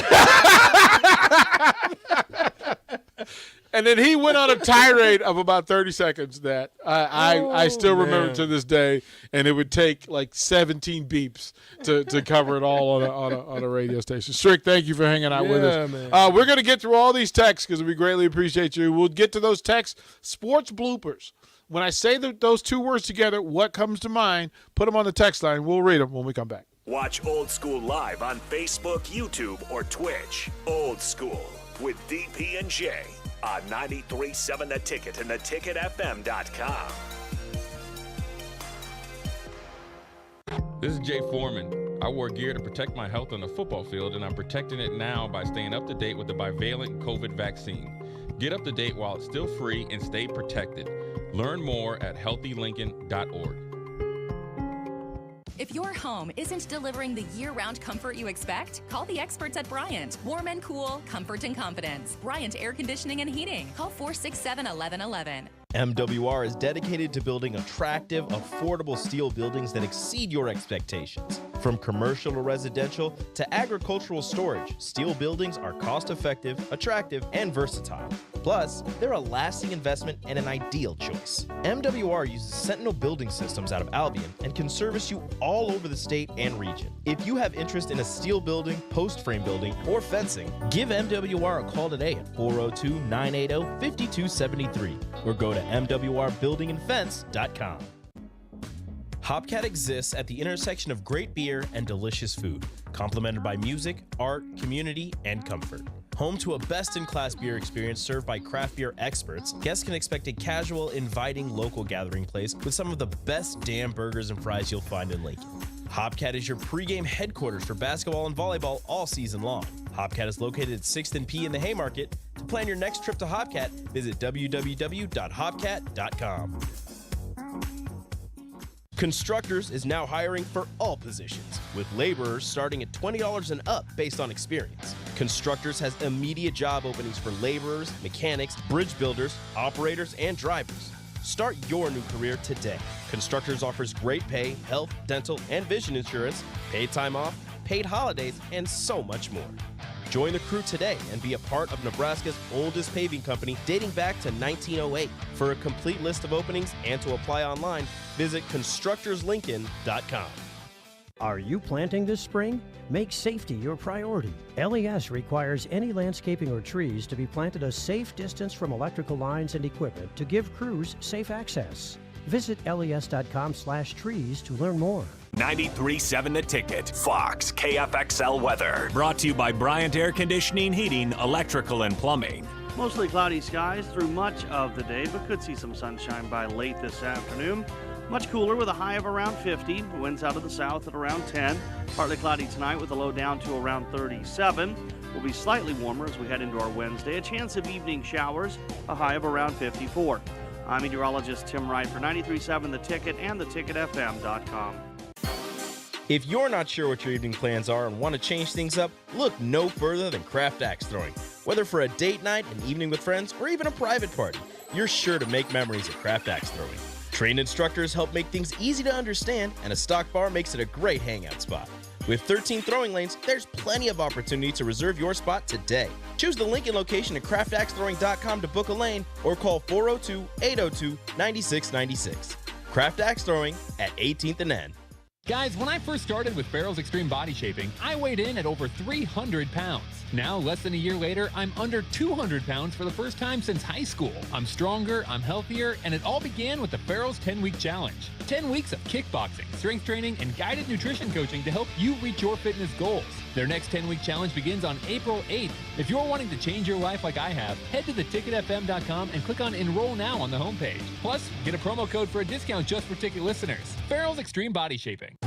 And then he went on a tirade of about 30 seconds that I still remember to this day, and it would take like 17 beeps to cover it all on a radio station. Strick, thank you for hanging out with us. Man. We're going to get through all these texts because we greatly appreciate you. We'll get to those texts. Sports bloopers. When I say those 2 words together, what comes to mind, put them on the text line. We'll read them when we come back. Watch Old School live on Facebook, YouTube, or Twitch. Old School with DP and J on 93.7 The Ticket and theticketfm.com. This is Jay Foreman. I wore gear to protect my health on the football field, and I'm protecting it now by staying up to date with the bivalent COVID vaccine. Get up to date while it's still free and stay protected. Learn more at healthylincoln.org. If your home isn't delivering the year-round comfort you expect, call the experts at Bryant. Warm and cool, comfort and confidence. Bryant Air Conditioning and Heating. Call 467-1111. MWR is dedicated to building attractive, affordable steel buildings that exceed your expectations. From commercial to residential to agricultural storage, steel buildings are cost-effective, attractive, and versatile. Plus, they're a lasting investment and an ideal choice. MWR uses Sentinel Building Systems out of Albion and can service you all over the state and region. If you have interest in a steel building, post frame building, or fencing, give MWR a call today at 402-980-5273 or go to mwrbuildingandfence.com. Hopcat exists at the intersection of great beer and delicious food, complemented by music, art, community, and comfort. Home to a best-in-class beer experience served by craft beer experts, guests can expect a casual, inviting local gathering place with some of the best damn burgers and fries you'll find in Lincoln. Hopcat is your pregame headquarters for basketball and volleyball all season long. Hopcat is located at 6th and P in the Haymarket. To plan your next trip to Hopcat, visit www.hopcat.com. Constructors is now hiring for all positions, with laborers starting at $20 and up based on experience. Constructors has immediate job openings for laborers, mechanics, bridge builders, operators, and drivers. Start your new career today. Constructors offers great pay, health, dental, and vision insurance, paid time off, paid holidays, and so much more. Join the crew today and be a part of Nebraska's oldest paving company dating back to 1908. For a complete list of openings and to apply online, visit constructorslincoln.com. Are you planting this spring? Make safety your priority. LES requires any landscaping or trees to be planted a safe distance from electrical lines and equipment to give crews safe access. Visit les.com/trees to learn more. 93.7 The Ticket, Fox, KFXL weather. Brought to you by Bryant Air Conditioning, Heating, Electrical, and Plumbing. Mostly cloudy skies through much of the day, but could see some sunshine by late this afternoon. Much cooler with a high of around 50. Winds out of the south at around 10. Partly cloudy tonight with a low down to around 37. Will be slightly warmer as we head into our Wednesday. A chance of evening showers, a high of around 54. I'm meteorologist Tim Wright for 93.7 The Ticket and theticketfm.com. If you're not sure what your evening plans are and want to change things up, look no further than Craft Axe Throwing. Whether for a date night, an evening with friends, or even a private party, you're sure to make memories at Craft Axe Throwing. Trained instructors help make things easy to understand, and a stock bar makes it a great hangout spot. With 13 throwing lanes, there's plenty of opportunity to reserve your spot today. Choose the Lincoln location at craftaxethrowing.com to book a lane or call 402-802-9696. Craft Axe Throwing at 18th and N. Guys, when I first started with Farrell's Extreme Body Shaping, I weighed in at over 300 pounds. Now, less than a year later, I'm under 200 pounds for the first time since high school. I'm stronger, I'm healthier, and it all began with the Farrell's 10-Week Challenge. 10 weeks of kickboxing, strength training, and guided nutrition coaching to help you reach your fitness goals. Their next 10-week challenge begins on April 8th. If you're wanting to change your life like I have, head to theticketfm.com and click on Enroll Now on the homepage. Plus, get a promo code for a discount just for ticket listeners. Farrell's Extreme Body Shaping.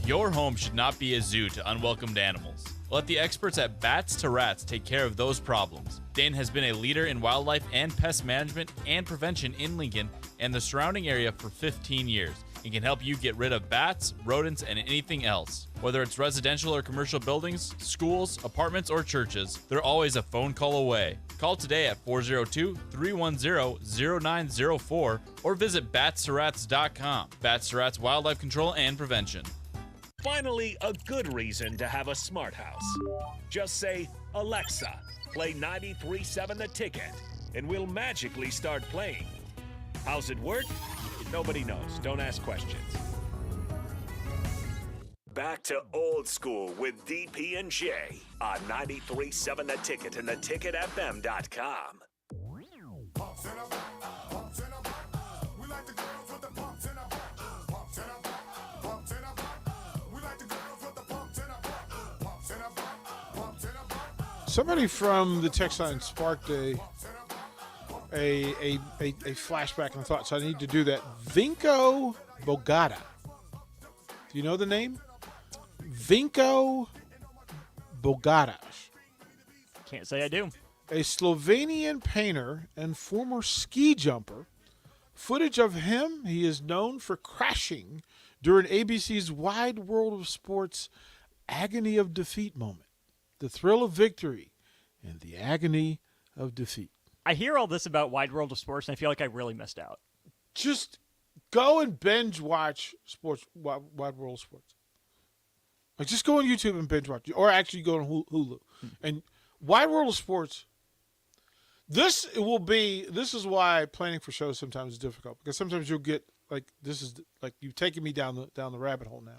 Your home should not be a zoo to unwelcomed animals. Let the experts at Bats to Rats take care of those problems. Dane has been a leader in wildlife and pest management and prevention in Lincoln and the surrounding area for 15 years and can help you get rid of bats, rodents, and anything else. Whether it's residential or commercial buildings, schools, apartments, or churches, they're always a phone call away. Call today at 402-310-0904 or visit batstoRats.com. Bats to Rats Wildlife Control and Prevention. Finally, a good reason to have a smart house. Just say, Alexa, play 93.7 The Ticket, and we'll magically start playing. How's it work? Nobody knows. Don't ask questions. Back to old school with DP and J on 93.7 The Ticket and theticketfm.com. Somebody from the text line sparked a flashback and thought, so I need to do that. Vinko Bogata. Do you know the name? Vinko Bogata. Can't say I do. a Slovenian painter and former ski jumper. Footage of him, he is known for crashing during ABC's Wide World of Sports agony of defeat moment. The thrill of victory and the agony of defeat. I hear all this about Wide World of Sports, and I feel like I really missed out. Just go and binge watch Wide World of Sports. Like, just go on YouTube and binge watch, or actually go on Hulu. And Wide World of Sports, this is why planning for shows sometimes is difficult, because sometimes you'll get, like, this is like you've taken me down the rabbit hole now.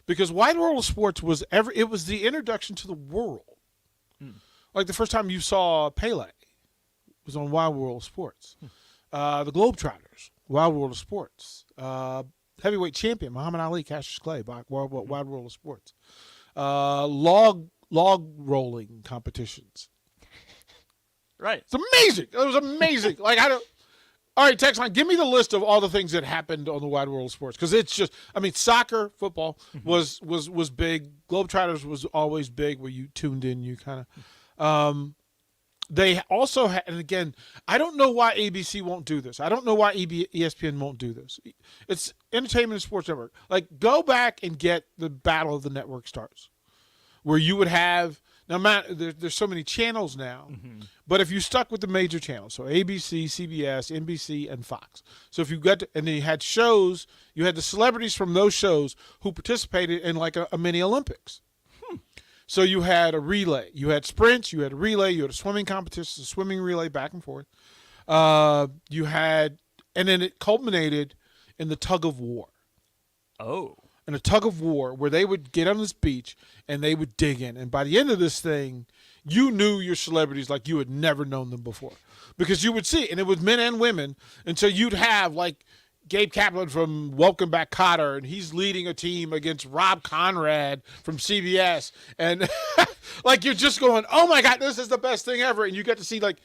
Because Wide World of Sports was the introduction to the world. Like, the first time you saw Pele was on Wide World of Sports. The Globetrotters, Wide World of Sports. Heavyweight champion Muhammad Ali, Cassius Clay, Wide World of Sports. Log rolling competitions. Right. It's amazing. It was amazing. Like, all right, text line, give me the list of all the things that happened on the Wide World of Sports, because it's just, I mean, soccer, football was big. Globetrotters was always big, where you tuned in, you kind of. They also had, and again, I don't know why ABC won't do this. I don't know why ESPN won't do this. It's Entertainment and Sports Network. Like, go back and get the Battle of the Network Stars, where you would have, now, Matt, there's so many channels now, but if you stuck with the major channels, so ABC, CBS, NBC, and Fox. So if you got to, and then you had shows, you had the celebrities from those shows who participated in like a mini Olympics. So you had a relay, you had sprints, you had a relay, you had a swimming competition, a swimming relay back and forth. You had, and then it culminated in the tug of war. Oh. In a tug of war, where they would get on this beach and they would dig in. And by the end of this thing, you knew your celebrities like you had never known them before. Because you would see, and it was men and women, and so you'd have like Gabe Kaplan from Welcome Back, Kotter, and he's leading a team against Rob Conrad from CBS. And like, you're just going, oh my God, this is the best thing ever. And you get to see, like,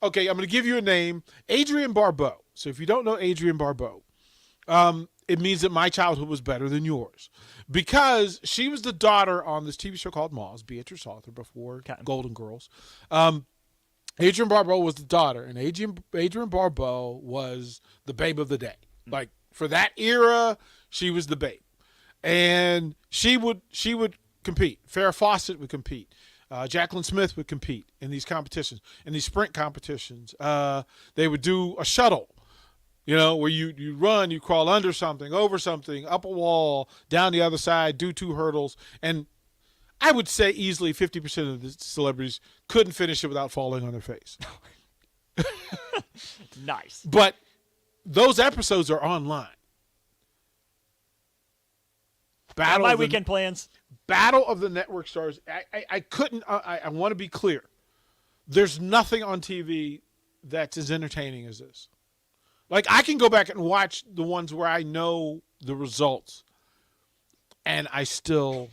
okay, I'm going to give you a name, Adrienne Barbeau. So if you don't know Adrienne Barbeau, it means that my childhood was better than yours, because she was the daughter on this TV show called Moz, Beatrice Arthur, before Golden Girls. Adrienne Barbeau was the daughter, and Adrienne Barbeau was the babe of the day. Like, for that era, she was the babe, and she would compete. Farrah Fawcett would compete. Jacqueline Smith would compete in these competitions, in these sprint competitions. They would do a shuttle, you know, where you run, you crawl under something, over something, up a wall, down the other side, do 2 hurdles. And I would say easily 50% of the celebrities couldn't finish it without falling on their face. Nice. But those episodes are online. My weekend plans. Battle of the Network Stars. I couldn't. I want to be clear. There's nothing on TV that's as entertaining as this. Like, I can go back and watch the ones where I know the results, and I still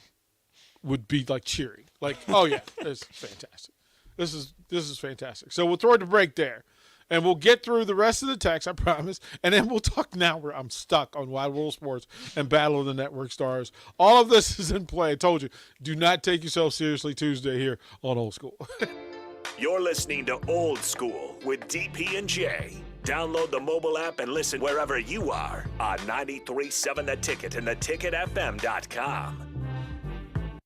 would be like cheering. Like, oh yeah, this is fantastic. This is fantastic. So we'll throw it to break there, and we'll get through the rest of the text, I promise, and then we'll talk now where I'm stuck on Wide World Sports and Battle of the Network Stars. All of this is in play. I told you, do not take yourself seriously Tuesday here on Old School. You're listening to Old School with DP and J. Download the mobile app and listen wherever you are on 93.7 The Ticket and theticketfm.com.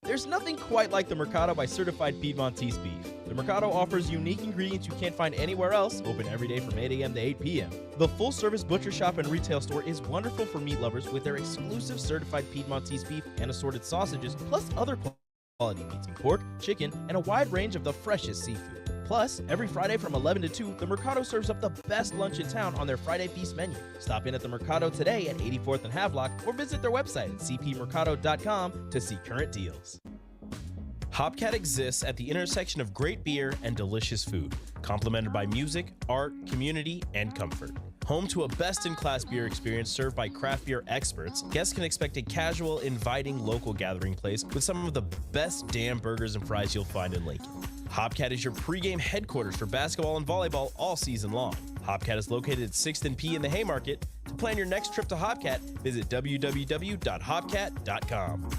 There's nothing quite like the Mercado by Certified Piedmontese beef. The Mercado offers unique ingredients you can't find anywhere else, open every day from 8 a.m. to 8 p.m. The full-service butcher shop and retail store is wonderful for meat lovers with their exclusive Certified Piedmontese beef and assorted sausages, plus other quality meats, pork, chicken, and a wide range of the freshest seafood. Plus, every Friday from 11 to 2, the Mercado serves up the best lunch in town on their Friday Feast menu. Stop in at the Mercado today at 84th and Havelock, or visit their website at cpmercado.com to see current deals. Hopcat exists at the intersection of great beer and delicious food, complemented by music, art, community, and comfort. Home to a best-in-class beer experience served by craft beer experts, guests can expect a casual, inviting local gathering place with some of the best damn burgers and fries you'll find in Lincoln. Hopcat is your pregame headquarters for basketball and volleyball all season long. Hopcat is located at 6th and P in the Haymarket. To plan your next trip to Hopcat, visit www.hopcat.com.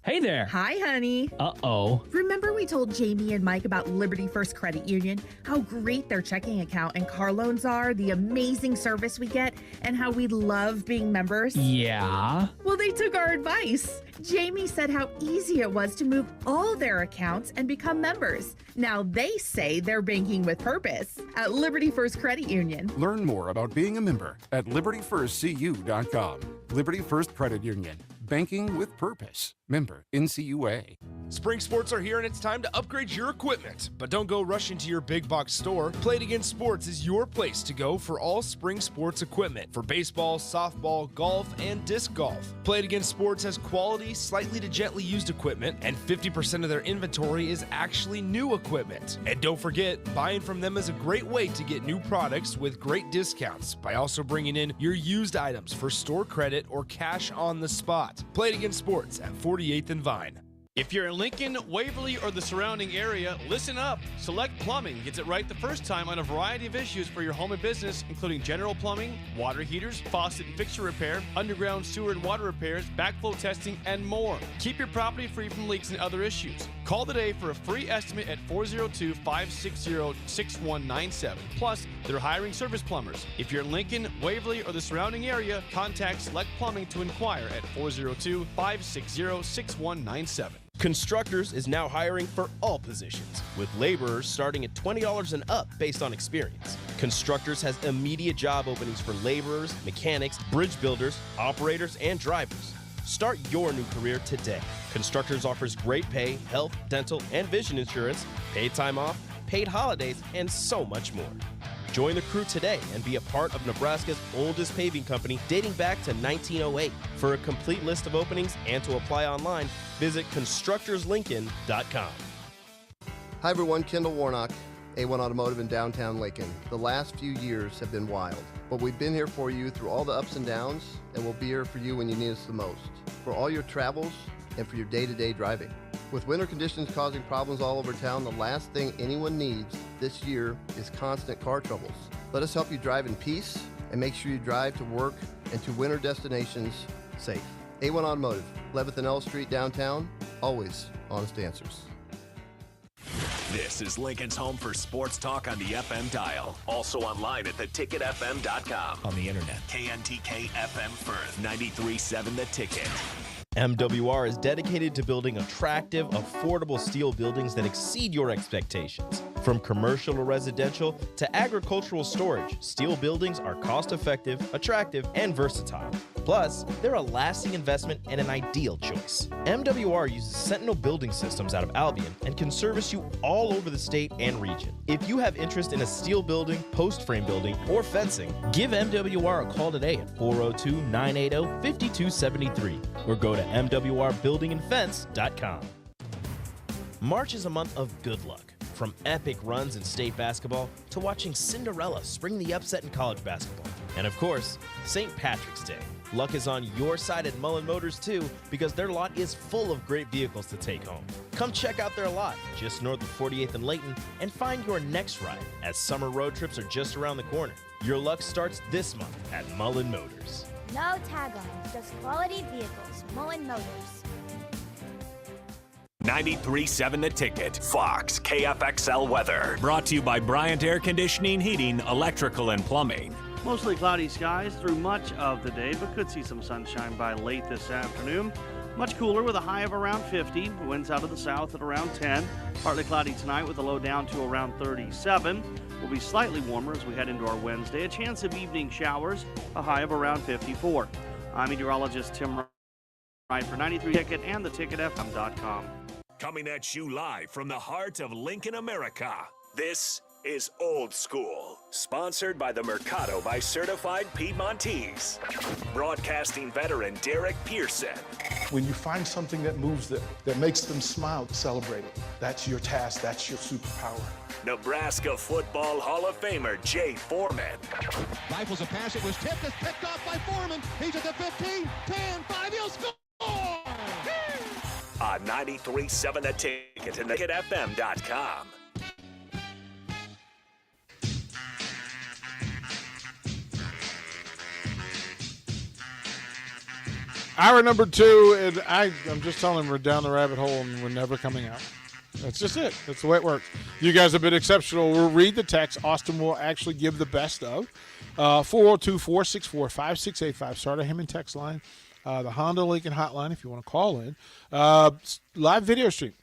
Hey there. Hi, honey. Uh-oh. Remember we told Jamie and Mike about Liberty First Credit Union, how great their checking account and car loans are, the amazing service we get, and how we love being members? Yeah. Well, they took our advice. Jamie said how easy it was to move all their accounts and become members. Now they say they're banking with purpose at Liberty First Credit Union. Learn more about being a member at libertyfirstcu.com. Liberty First Credit Union. Banking with purpose. Member NCUA. Spring sports are here and it's time to upgrade your equipment. But don't go rushing to your big box store. Play It Again Sports is your place to go for all spring sports equipment for baseball, softball, golf, and disc golf. Play It Again Sports has quality, slightly to gently used equipment, and 50% of their inventory is actually new equipment. And don't forget, buying from them is a great way to get new products with great discounts by also bringing in your used items for store credit or cash on the spot. Play It Again Sports at 48th and Vine. If you're in Lincoln, Waverly, or the surrounding area, listen up. Select Plumbing gets it right the first time on a variety of issues for your home and business, including general plumbing, water heaters, faucet and fixture repair, underground sewer and water repairs, backflow testing, and more. Keep your property free from leaks and other issues. Call today for a free estimate at 402-560-6197. Plus, they're hiring service plumbers. If you're in Lincoln, Waverly, or the surrounding area, contact Select Plumbing to inquire at 402-560-6197. Constructors is now hiring for all positions, with laborers starting at $20 and up based on experience. Constructors has immediate job openings for laborers, mechanics, bridge builders, operators, and drivers. Start your new career today. Constructors offers great pay, health, dental, and vision insurance, paid time off, paid holidays, and so much more. Join the crew today and be a part of Nebraska's oldest paving company dating back to 1908. For a complete list of openings and to apply online, visit constructorslincoln.com. Hi everyone, Kendall Warnock, A1 Automotive in downtown Lincoln. The last few years have been wild, but we've been here for you through all the ups and downs, and we'll be here for you when you need us the most, for all your travels and for your day-to-day driving. With winter conditions causing problems all over town, the last thing anyone needs this year is constant car troubles. Let us help you drive in peace and make sure you drive to work and to winter destinations safe. A1 Automotive, 11th and L Street downtown, always honest answers. This is Lincoln's home for sports talk on the FM dial. Also online at theticketfm.com. On the internet. KNTK FM Firth, 93.7 The Ticket. MWR is dedicated to building attractive, affordable steel buildings that exceed your expectations. From commercial or residential to agricultural storage, steel buildings are cost-effective, attractive, and versatile. Plus, they're a lasting investment and an ideal choice. MWR uses Sentinel Building Systems out of Albion and can service you all over the state and region. If you have interest in a steel building, post frame building, or fencing, give MWR a call today at 402-980-5273 or go to mwrbuildingandfence.com. March is a month of good luck. From epic runs in state basketball to watching Cinderella spring the upset in college basketball. And of course, St. Patrick's Day. Luck is on your side at Mullen Motors too, because their lot is full of great vehicles to take home. Come check out their lot just north of 48th and Layton and find your next ride, as summer road trips are just around the corner. Your luck starts this month at Mullen Motors. No tag-on, just quality vehicles. Mullen Motors. 93.7 The Ticket. Fox KFXL weather. Brought to you by Bryant Air Conditioning, Heating, Electrical, and Plumbing. Mostly cloudy skies through much of the day, but could see some sunshine by late this afternoon. Much cooler with a high of around 50. Winds out of the south at around 10. Partly cloudy tonight with a low down to around 37. Will be slightly warmer as we head into our Wednesday. A chance of evening showers, a high of around 54. I'm meteorologist Tim Wright for 93 Ticket and theticketfm.com. Coming at you live from the heart of Lincoln, America. This is Old School, sponsored by the Mercado by Certified Piedmontese. Broadcasting veteran Derek Pearson. When you find something that moves them, that makes them smile, celebrate it. That's your task, that's your superpower. Nebraska Football Hall of Famer Jay Foreman. Rifles a pass, it was tipped, it's picked off by Foreman. He's at the 15, 10, 5, he'll score! On 93.7 The Ticket and theticketfm.com. Hour number 2, and I'm just telling them we're down the rabbit hole and we're never coming out. That's just it. That's the way it works. You guys have been exceptional. We'll read the text. Austin will actually give the best of. 402-464-5685. Start a him and text line. The Honda Lincoln hotline if you want to call in. Live video stream.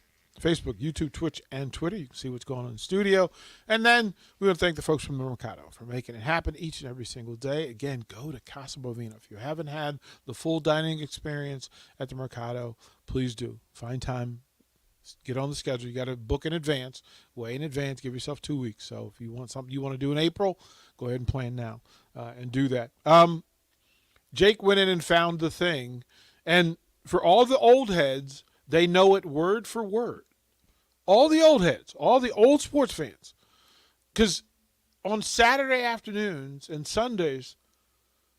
Facebook, YouTube, Twitch, and Twitter. You can see what's going on in the studio. And then we want to thank the folks from the Mercado for making it happen each and every single day. Again, go to Casa Bovina. If you haven't had the full dining experience at the Mercado, please do. Find time. Get on the schedule. You got to book in advance, way in advance. Give yourself 2 weeks. So if you want something you want to do in April, go ahead and plan now and do that. Jake went in and found the thing. And for all the old heads, they know it word for word. All the old heads, all the old sports fans. Because on Saturday afternoons and Sundays,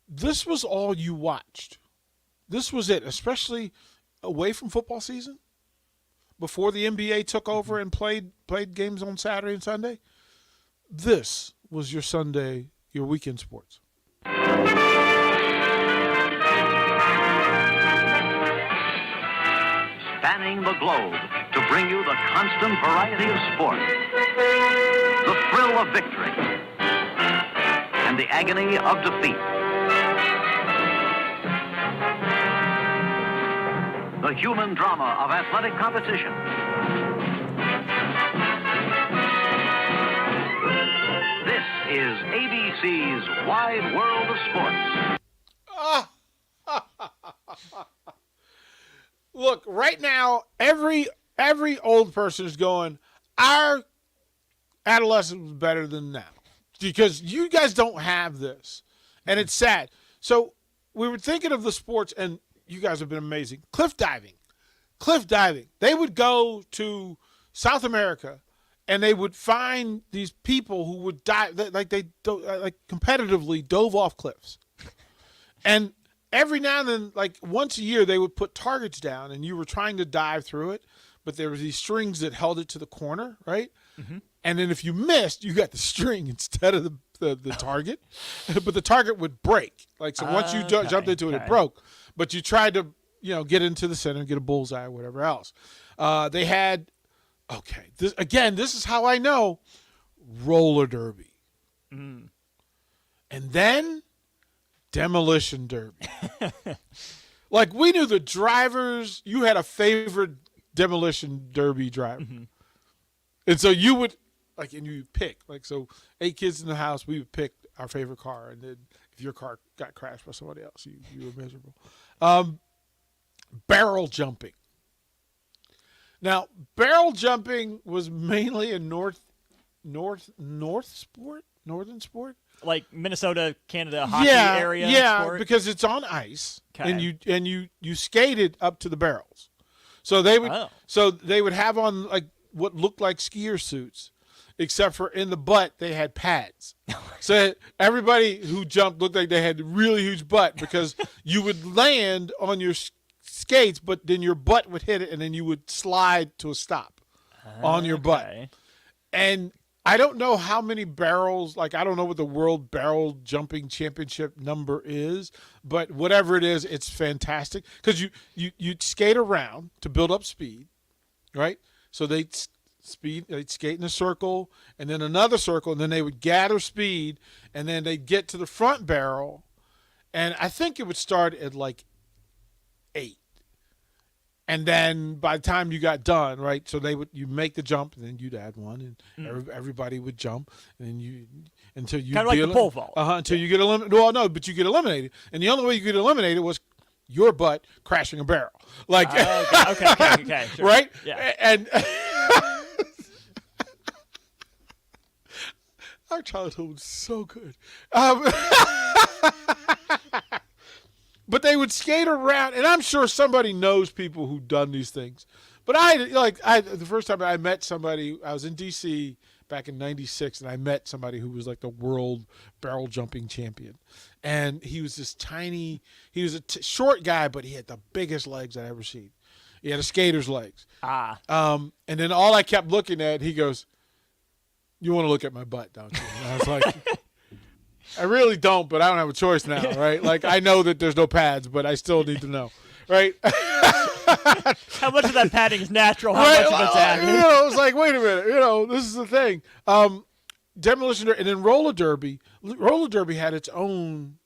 this was all you watched. This was it, especially away from football season. Before the NBA took over and played games on Saturday and Sunday, this was your Sunday, your weekend sports. Spanning the globe to bring you the constant variety of sport, the thrill of victory, and the agony of defeat. The human drama of athletic competition. This is ABC's Wide World of Sports. Look, right now, every old person is going, our adolescence was better than now. Because you guys don't have this. And it's sad. So we were thinking of the sports, and you guys have been amazing. Cliff diving. They would go to South America, and they would find these people who would dive, like competitively dove off cliffs. And every now and then, like once a year, they would put targets down, and you were trying to dive through it, but there were these strings that held it to the corner, right? Mm-hmm. And then if you missed, you got the string instead of the target. But the target would break. Like, so once you jumped into it, it broke. But you tried to, get into the center and get a bullseye or whatever else. They had, this is how I know, roller derby. Mm. And then demolition derby. Like, we knew the drivers. You had a favorite demolition derby driver. Mm-hmm. And so you would, and you pick. Like, so 8 kids in the house, we would pick our favorite car. And then if your car got crashed by somebody else, you were miserable. Barrel jumping. Now, barrel jumping was mainly a northern sport. Like Minnesota, Canada hockey area. Yeah, sport? Because it's on ice, and you skated up to the barrels. So they would have on like what looked like skier suits, except for in the butt they had pads. So everybody who jumped looked like they had a really huge butt because you would land on your skates, but then your butt would hit it, and then you would slide to a stop on your butt. And I don't know how many barrels, I don't know what the World Barrel Jumping Championship number is, but whatever it is, it's fantastic because you skate around to build up speed, right? So they'd skate in a circle and then another circle, and then they would gather speed, and then they'd get to the front barrel, and I think it would start at 8. And then by the time you got done, right, so you make the jump, and then you'd add one, and everybody would jump, and then until you kind of like the pole vault. Until you get eliminated. Well, no, but you get eliminated, and the only way you get eliminated was your butt crashing a barrel, okay, sure. Right? Yeah, and our childhood was so good. But they would skate around, and I'm sure somebody knows people who've done these things. But the first time I met somebody, I was in D.C. back in '96, and I met somebody who was like the world barrel jumping champion. And he was this tiny, he was a short guy, but he had the biggest legs I'd ever seen. He had a skater's legs. And then all I kept looking at, he goes, "You want to look at my butt, don't you?" And I was like, I really don't, but I don't have a choice now, right? Like, I know that there's no pads, but I still need to know, right? How much of that padding is natural? How Right? much of it's added? It's like, wait a minute. This is the thing. Demolition Derby, and then roller derby. Roller derby had its own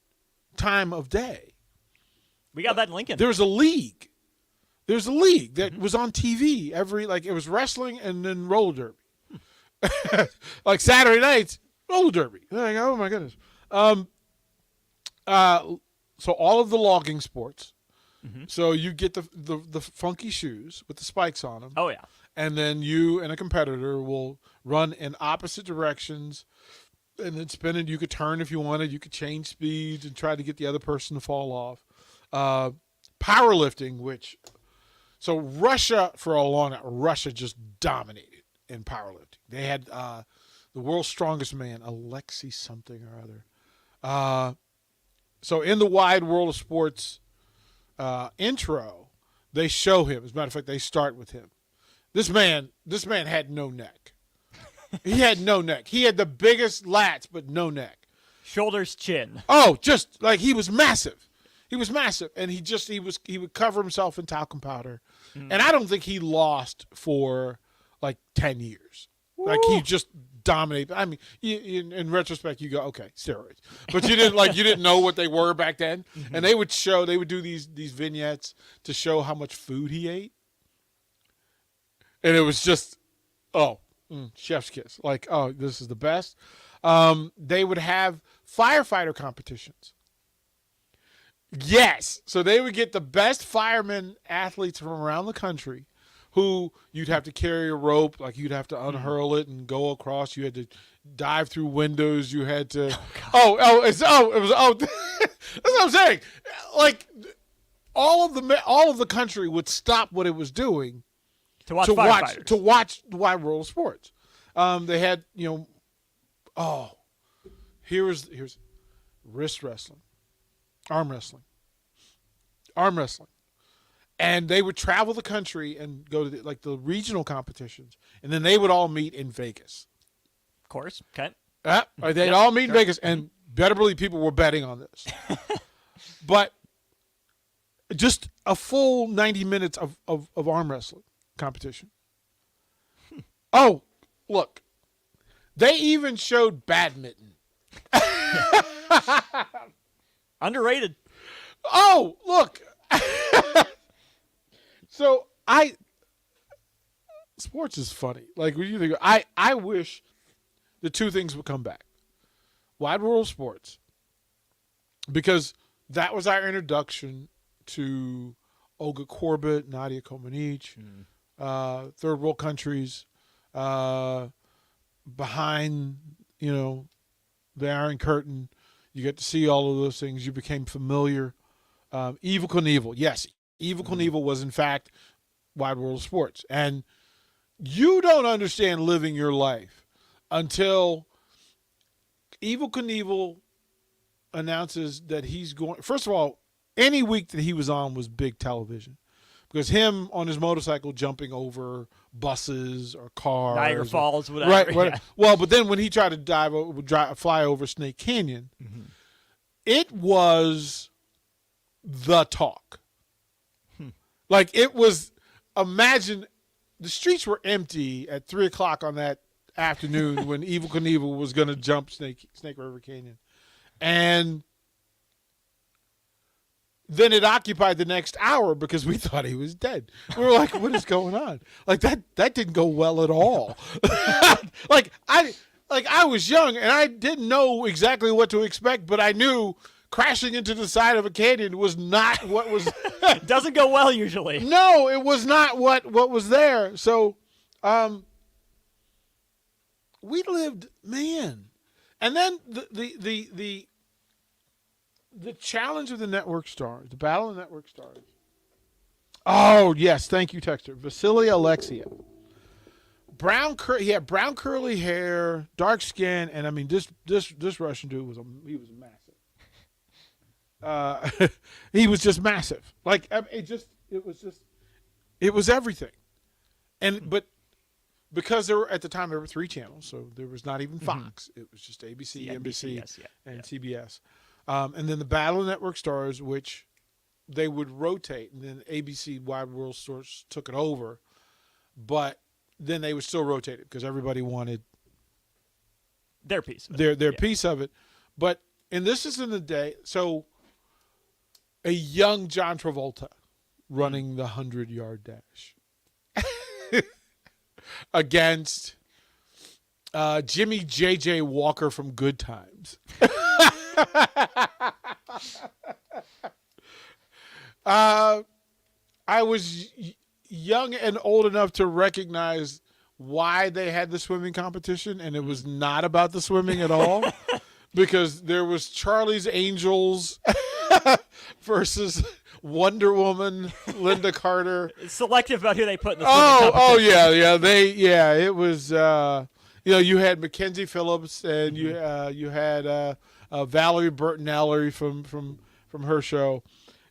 time of day. We got that in Lincoln. There was a league. There's a league that was on TV it was wrestling and then roller derby. Like Saturday nights, roller derby. Like, oh my goodness. So all of the logging sports. Mm-hmm. So you get the funky shoes with the spikes on them. Oh yeah. And then you and a competitor will run in opposite directions and then spin it. You could turn if you wanted. You could change speeds and try to get the other person to fall off. Powerlifting, so Russia for a long time, Russia just dominated in powerlifting. They had the world's strongest man, Alexei something or other. So in the Wide World of Sports intro, they show him. As a matter of fact, they start with him. This man had no neck. He had no neck. He had the biggest lats, but no neck. Shoulders, chin. Oh, just like he was massive. He was massive, and he would cover himself in talcum powder, and I don't think he lost for like 10 years. Woo. Like he just dominated. I mean, in retrospect, you go, okay, steroids, but you didn't know what they were back then. Mm-hmm. And they would do these vignettes to show how much food he ate. And it was just, chef's kiss. Like, oh, this is the best. They would have firefighter competitions. Yes. So they would get the best firemen athletes from around the country who you'd have to carry a rope, like you'd have to unhurl it and go across. You had to dive through windows. You had to, that's what I'm saying. Like all of the country would stop what it was doing to watch the Wide World of Sports. They had, here's wrist wrestling, arm wrestling, and they would travel the country and go to the regional competitions, and then they would all meet in Vegas. Of course, okay. They'd all meet in Vegas, and better believe people were betting on this. But just a full 90 minutes of arm wrestling competition. Oh, look. They even showed badminton. Underrated. Oh, look. So sports is funny. Like when you think, I wish the two things would come back. Wide World Sports. Because that was our introduction to Olga Korbut, Nadia Comaneci, third world countries, behind, the Iron Curtain. You get to see all of those things. You became familiar. Evel Knievel. Yes, Evel Knievel was, in fact, Wide World of Sports. And you don't understand living your life until Evel Knievel announces that he's going. First of all, any week that he was on was big television. Because him on his motorcycle jumping over buses or cars. Niagara Falls, whatever. Right. Yeah. Well, but then when he tried to fly over Snake Canyon, it was the talk. Like it was, imagine the streets were empty at 3:00 on that afternoon when Evel Knievel was going to jump Snake River Canyon. And then it occupied the next hour because we thought he was dead. We were like, what is going on? Like that didn't go well at all. I was young and I didn't know exactly what to expect, but I knew crashing into the side of a canyon was not what was doesn't go well usually. No, it was not what was there. So we lived, man. And then the challenge of the network stars, the battle of the network stars. Oh, yes. Thank you, Texter. Vasily Alexiev. He had brown curly hair, dark skin, and I mean, this Russian dude was massive. He was just massive. Like, it was everything. But because at the time there were 3 channels, so there was not even Fox. It was just ABC, NBC, and CBS. And then the Battle Network Stars, which they would rotate, and then ABC Wide World Sports took it over, but then they would still rotate it because everybody wanted their piece of it. Their piece of it. And this is in the day, so a young John Travolta running the 100-yard dash against Jimmy J.J. Walker from Good Times. I was young and old enough to recognize why they had the swimming competition, and it was not about the swimming at all, because there was Charlie's Angels versus Wonder Woman, Linda Carter. It's selective about who they put in the swimming competition. Yeah. It was, you had Mackenzie Phillips, and you had Valerie Bertinelli from her show.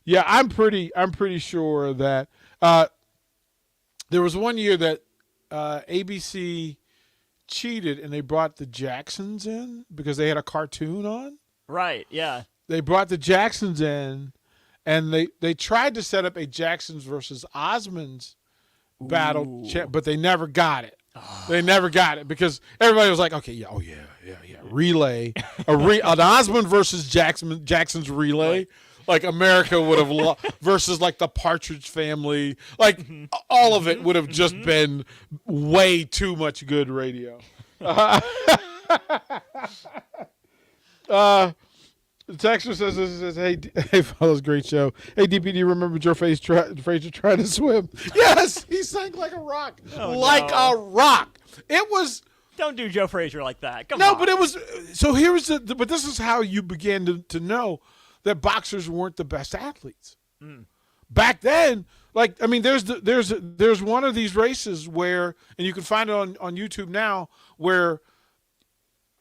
Yeah, I'm pretty sure that there was one year that ABC cheated and they brought the Jacksons in because they had a cartoon on. Right, yeah. They brought the Jacksons in, and they tried to set up a Jacksons versus Osmonds battle, but they never got it. They never got it because everybody was like, okay, relay. An Osmond versus Jackson's relay. Right. Like America would have versus like the Partridge Family, like all of it would have just been way too much good radio. The texter says, "Hey, fellas, great show. Hey, DPD, remember Joe Frazier trying to swim? Yes, he sank like a rock, a rock. It was." Don't do Joe Frazier like that. Come on. No, but it was. So but this is how you began to know that boxers weren't the best athletes. Back then, there's one of these races where, and you can find it on YouTube now, where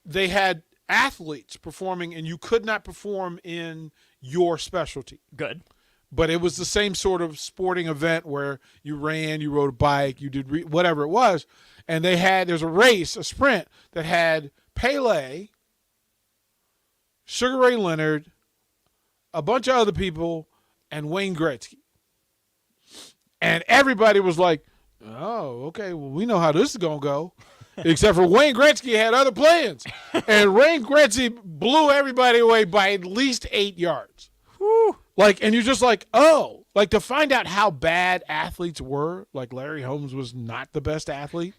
they had athletes performing and you could not perform in your specialty. Good. But it was the same sort of sporting event where you ran, you rode a bike, you did whatever it was. And there's a sprint that had Pele, Sugar Ray Leonard, a bunch of other people, and Wayne Gretzky. And everybody was like, oh, okay, well, we know how this is going to go. Except for Wayne Gretzky had other plans. And Wayne Gretzky blew everybody away by at least 8 yards. Whew. And you're just like, oh. To find out how bad athletes were, like Larry Holmes was not the best athlete.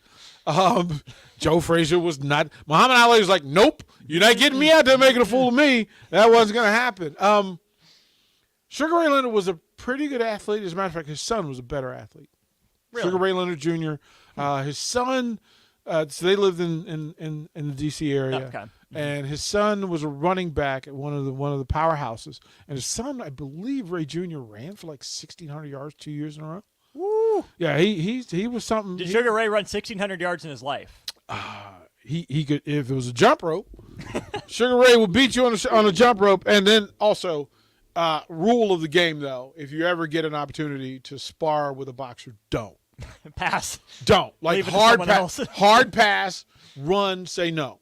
Joe Frazier was not. Muhammad Ali was like, nope, you're not getting me out there making a fool of me. That wasn't going to happen. Sugar Ray Leonard was a pretty good athlete. As a matter of fact, his son was a better athlete. Really? Sugar Ray Leonard Jr. His son, so they lived in the D.C. area. Okay. And his son was a running back at one of the powerhouses. And his son, I believe, Ray Jr. ran for 1,600 yards 2 years in a row. Woo! Yeah, he was something. Did Sugar Ray run 1,600 yards in his life? He could, if it was a jump rope. Sugar Ray will beat you on a jump rope, and then also. Rule of the game, though, if you ever get an opportunity to spar with a boxer, don't. Pass. Don't. Hard pass, run, say no.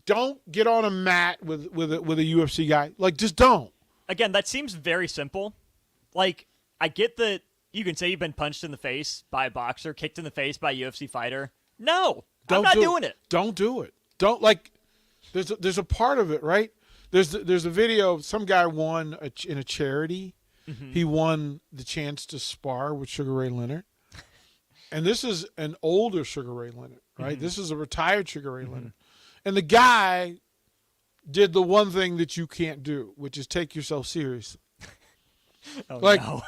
Don't get on a mat with a UFC guy. Just don't. Again, that seems very simple. I get that you can say you've been punched in the face by a boxer, kicked in the face by a UFC fighter. No, I'm not doing it. Don't do it. Don't, there's a part of it, right? There's a video. Some guy won in a charity. Mm-hmm. He won the chance to spar with Sugar Ray Leonard. And this is an older Sugar Ray Leonard, right? Mm-hmm. This is a retired Sugar Ray Leonard. And the guy did the one thing that you can't do, which is take yourself seriously. No.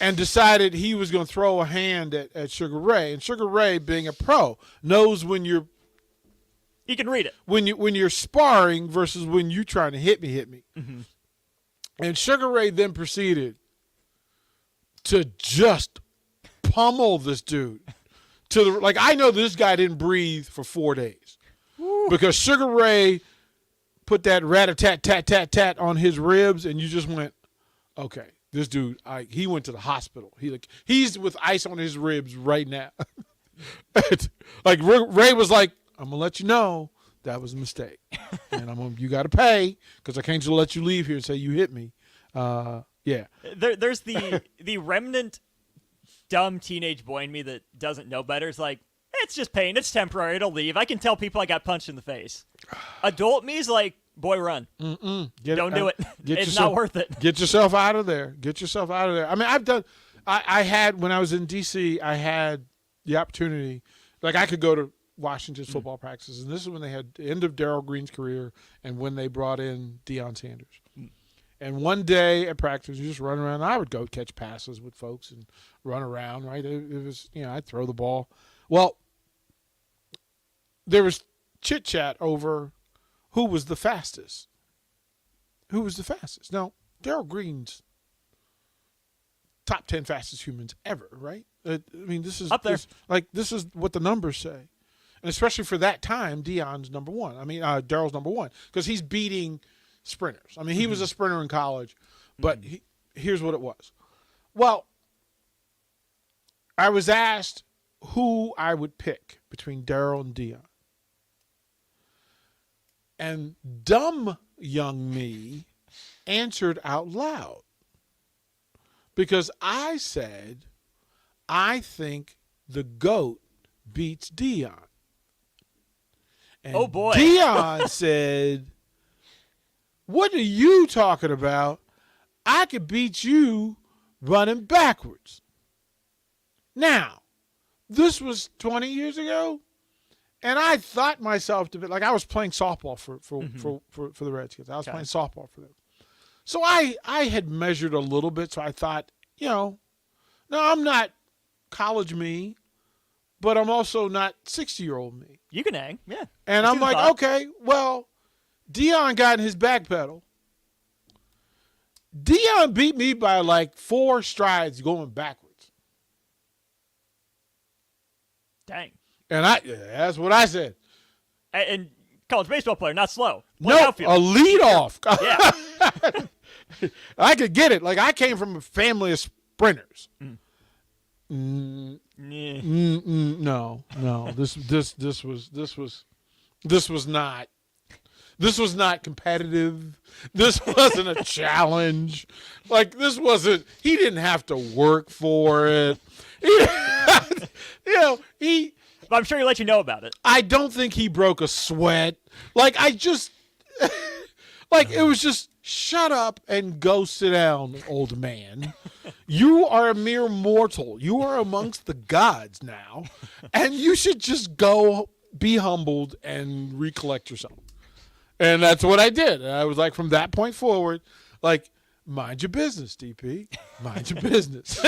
And decided he was going to throw a hand at Sugar Ray. And Sugar Ray, being a pro, knows when you're he can read it. When you're sparring versus when you're trying to hit me. Mm-hmm. And Sugar Ray then proceeded to just pummel this dude. I know this guy didn't breathe for 4 days. Woo. Because Sugar Ray put that rat-a-tat-tat-tat-tat on his ribs, and you just went, okay, this dude, he went to the hospital. He's with ice on his ribs right now. Like Ray was like, I'm gonna let you know that was a mistake, and you got to pay because I can't just let you leave here and say you hit me. Yeah. There's the remnant dumb teenage boy in me that doesn't know better. It's like, it's just pain. It's temporary. It'll leave. I can tell people I got punched in the face. Adult me is like, boy, run. Don't do it. It's not worth it. Get yourself out of there. Get yourself out of there. I mean, I had, when I was in D.C., I had the opportunity, like I could go to Washington's football practices, and this is when they had the end of Darrell Green's career and when they brought in Deion Sanders. And one day at practice, you just run around. I would go catch passes with folks and run around, right? It was, I'd throw the ball. Well, there was chit-chat over who was the fastest. Who was the fastest? Now, Darrell Green's top 10 fastest humans ever, right? I mean, this is up there. This is what the numbers say. And especially for that time, Deion's number one. I mean, Darrell's number one because he's beating sprinters. I mean, he was a sprinter in college, but here's what it was. Well, I was asked who I would pick between Darrell and Deion. And dumb young me answered out loud because I said, I think the GOAT beats Deion. And oh, boy. Deion said, what are you talking about? I could beat you running backwards. Now, this was 20 years ago, and I thought myself to be like I was playing softball for the Redskins. I was playing softball for them. So I had measured a little bit, so I thought, no, I'm not college me, but I'm also not 60-year-old me. You can hang, yeah. And I'm like, okay, well, Deion got in his back pedal. Deion beat me by like 4 strides going backwards. Dang. And that's what I said. And college baseball player, not slow. No, outfield. a leadoff. Yeah. I could get it. Like I came from a family of sprinters. No. This was not competitive. This wasn't a challenge. Like this wasn't. He didn't have to work for it. But I'm sure he let you know about it. I don't think he broke a sweat. Like it was just shut up and go sit down, old man. You are a mere mortal. You are amongst the gods now, and you should just go be humbled and recollect yourself. And that's what I did. And I was like, from that point forward, like, mind your business, DP. Mind your business.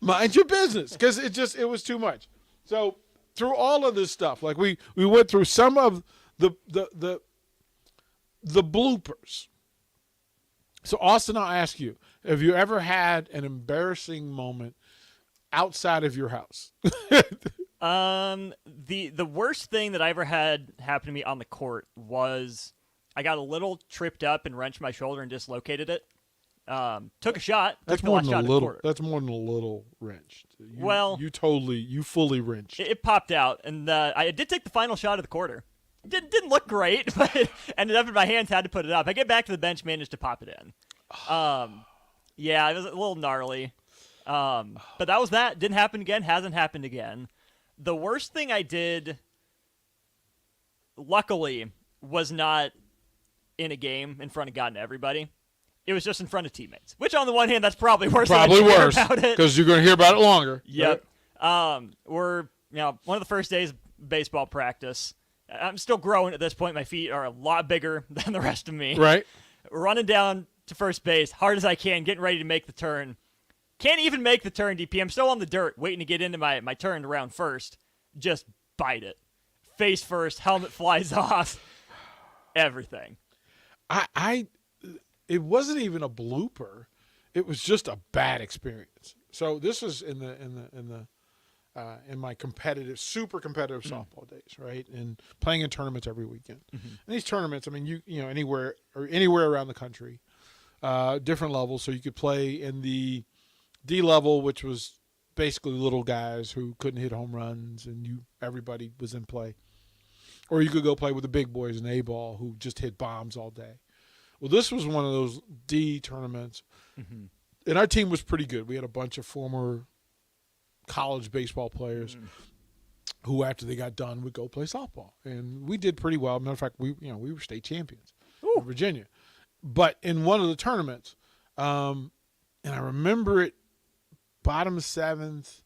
Mind your business, because it was too much. So through all of this stuff, like we went through some of the bloopers. So Austin, I'll ask you, have you ever had an embarrassing moment outside of your house? The worst thing that I ever had happen to me on the court was I got a little tripped up and wrenched my shoulder and dislocated it. Took a shot. That's more than a little. That's more than a little wrenched. You fully wrenched. It popped out, and I did take the final shot of the quarter. Didn't look great, but it ended up in my hands. Had to put it up. I get back to the bench, managed to pop it in. Yeah, it was a little gnarly. But that was that. Didn't happen again. Hasn't happened again. The worst thing I did, luckily, was not in a game in front of God and everybody. It was just in front of teammates. Which, on the one hand, that's probably worse. Probably worse, about it because you're going to hear about it longer. Yep. Right? We're one of the first days of baseball practice. I'm still growing at this point. My feet are a lot bigger than the rest of me. Right. Running down to first base, hard as I can, getting ready to make the turn. Can't even make the turn, DP. I'm still on the dirt, waiting to get into my turn around first. Just bite it. Face first, helmet flies off. Everything. It wasn't even a blooper. It was just a bad experience. So this was in my super competitive softball days, right? And playing in tournaments every weekend. Mm-hmm. And these tournaments, I mean, you know, anywhere around the country, different levels. So you could play in the D level, which was basically little guys who couldn't hit home runs, and everybody was in play. Or you could go play with the big boys in A-ball who just hit bombs all day. Well, this was one of those D tournaments, and our team was pretty good. We had a bunch of former college baseball players who, after they got done, would go play softball, and we did pretty well. Matter of fact, we were state champions in Virginia. But in one of the tournaments, and I remember it, bottom of seventh,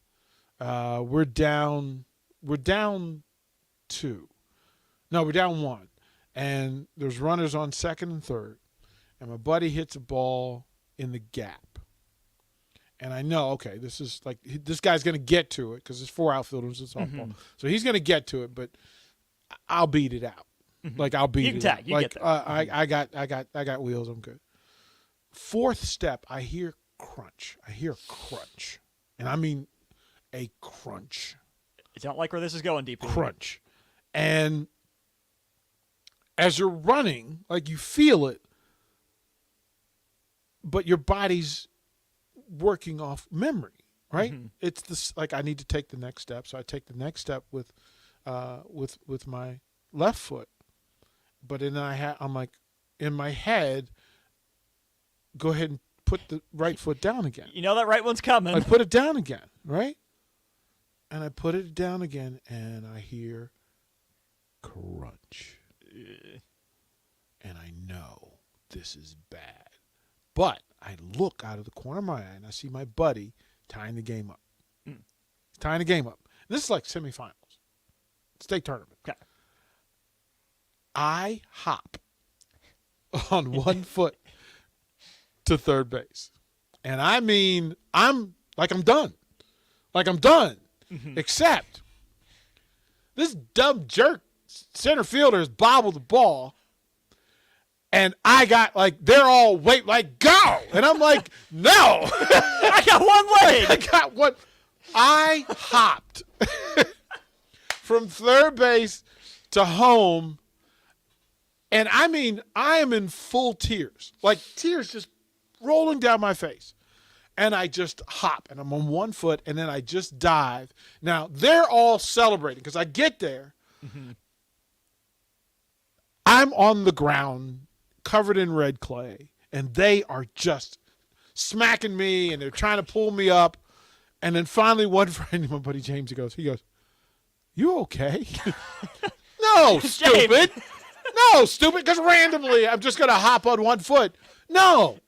we're down 2. No, we're down 1, and there's runners on second and third, and my buddy hits a ball in the gap, and I know, okay, this guy's going to get to it because there's 4 outfielders in softball, so he's going to get to it, but I'll beat it out. Like I'll beat it out. Like I got wheels. I'm good. 4th step, I hear crunch. And I mean a crunch. I don't like where this is going, DP. Crunch. And as you're running, like you feel it, but your body's working off memory, right? It's this, like, I need to take the next step. So I take the next step with my left foot. But then I'm like, in my head, go ahead and put the right foot down again. You know that right one's coming. I put it down again, right? And I put it down again, and I hear crunch. And I know this is bad. But I look out of the corner of my eye, and I see my buddy tying the game up. Tying the game up. This is like semifinals. State tournament. Okay. I hop on one foot to third base. And I mean, I'm done. Except this dumb jerk center fielder has bobbled the ball. And I got, they're all go. And I'm like, no. I got one leg. I got one. I hopped from third base to home. And I mean, I am in full tears, tears just rolling down my face. And I just hop, and I'm on one foot, and then I just dive. Now, they're all celebrating because I get there. I'm on the ground, covered in red clay, and they are just smacking me, and they're trying to pull me up. And then finally, one friend, my buddy James, he goes, "You okay?" No, stupid. No, stupid, because randomly I'm just going to hop on one foot. No.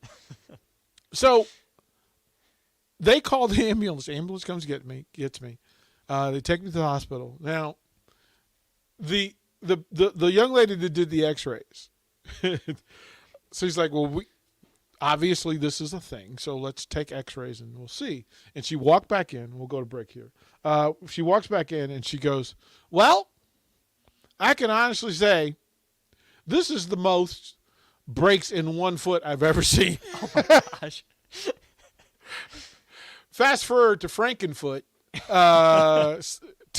So they call the ambulance. The ambulance comes gets me. They take me to the hospital. Now, the young lady that did the x-rays, so he's like, well, obviously this is a thing, so let's take x-rays and we'll see. And she walked back in. We'll go to break here. She walks back in and she goes, well, I can honestly say this is the most breaks in one foot I've ever seen. Oh, my gosh. Fast forward to Frankenfoot, 2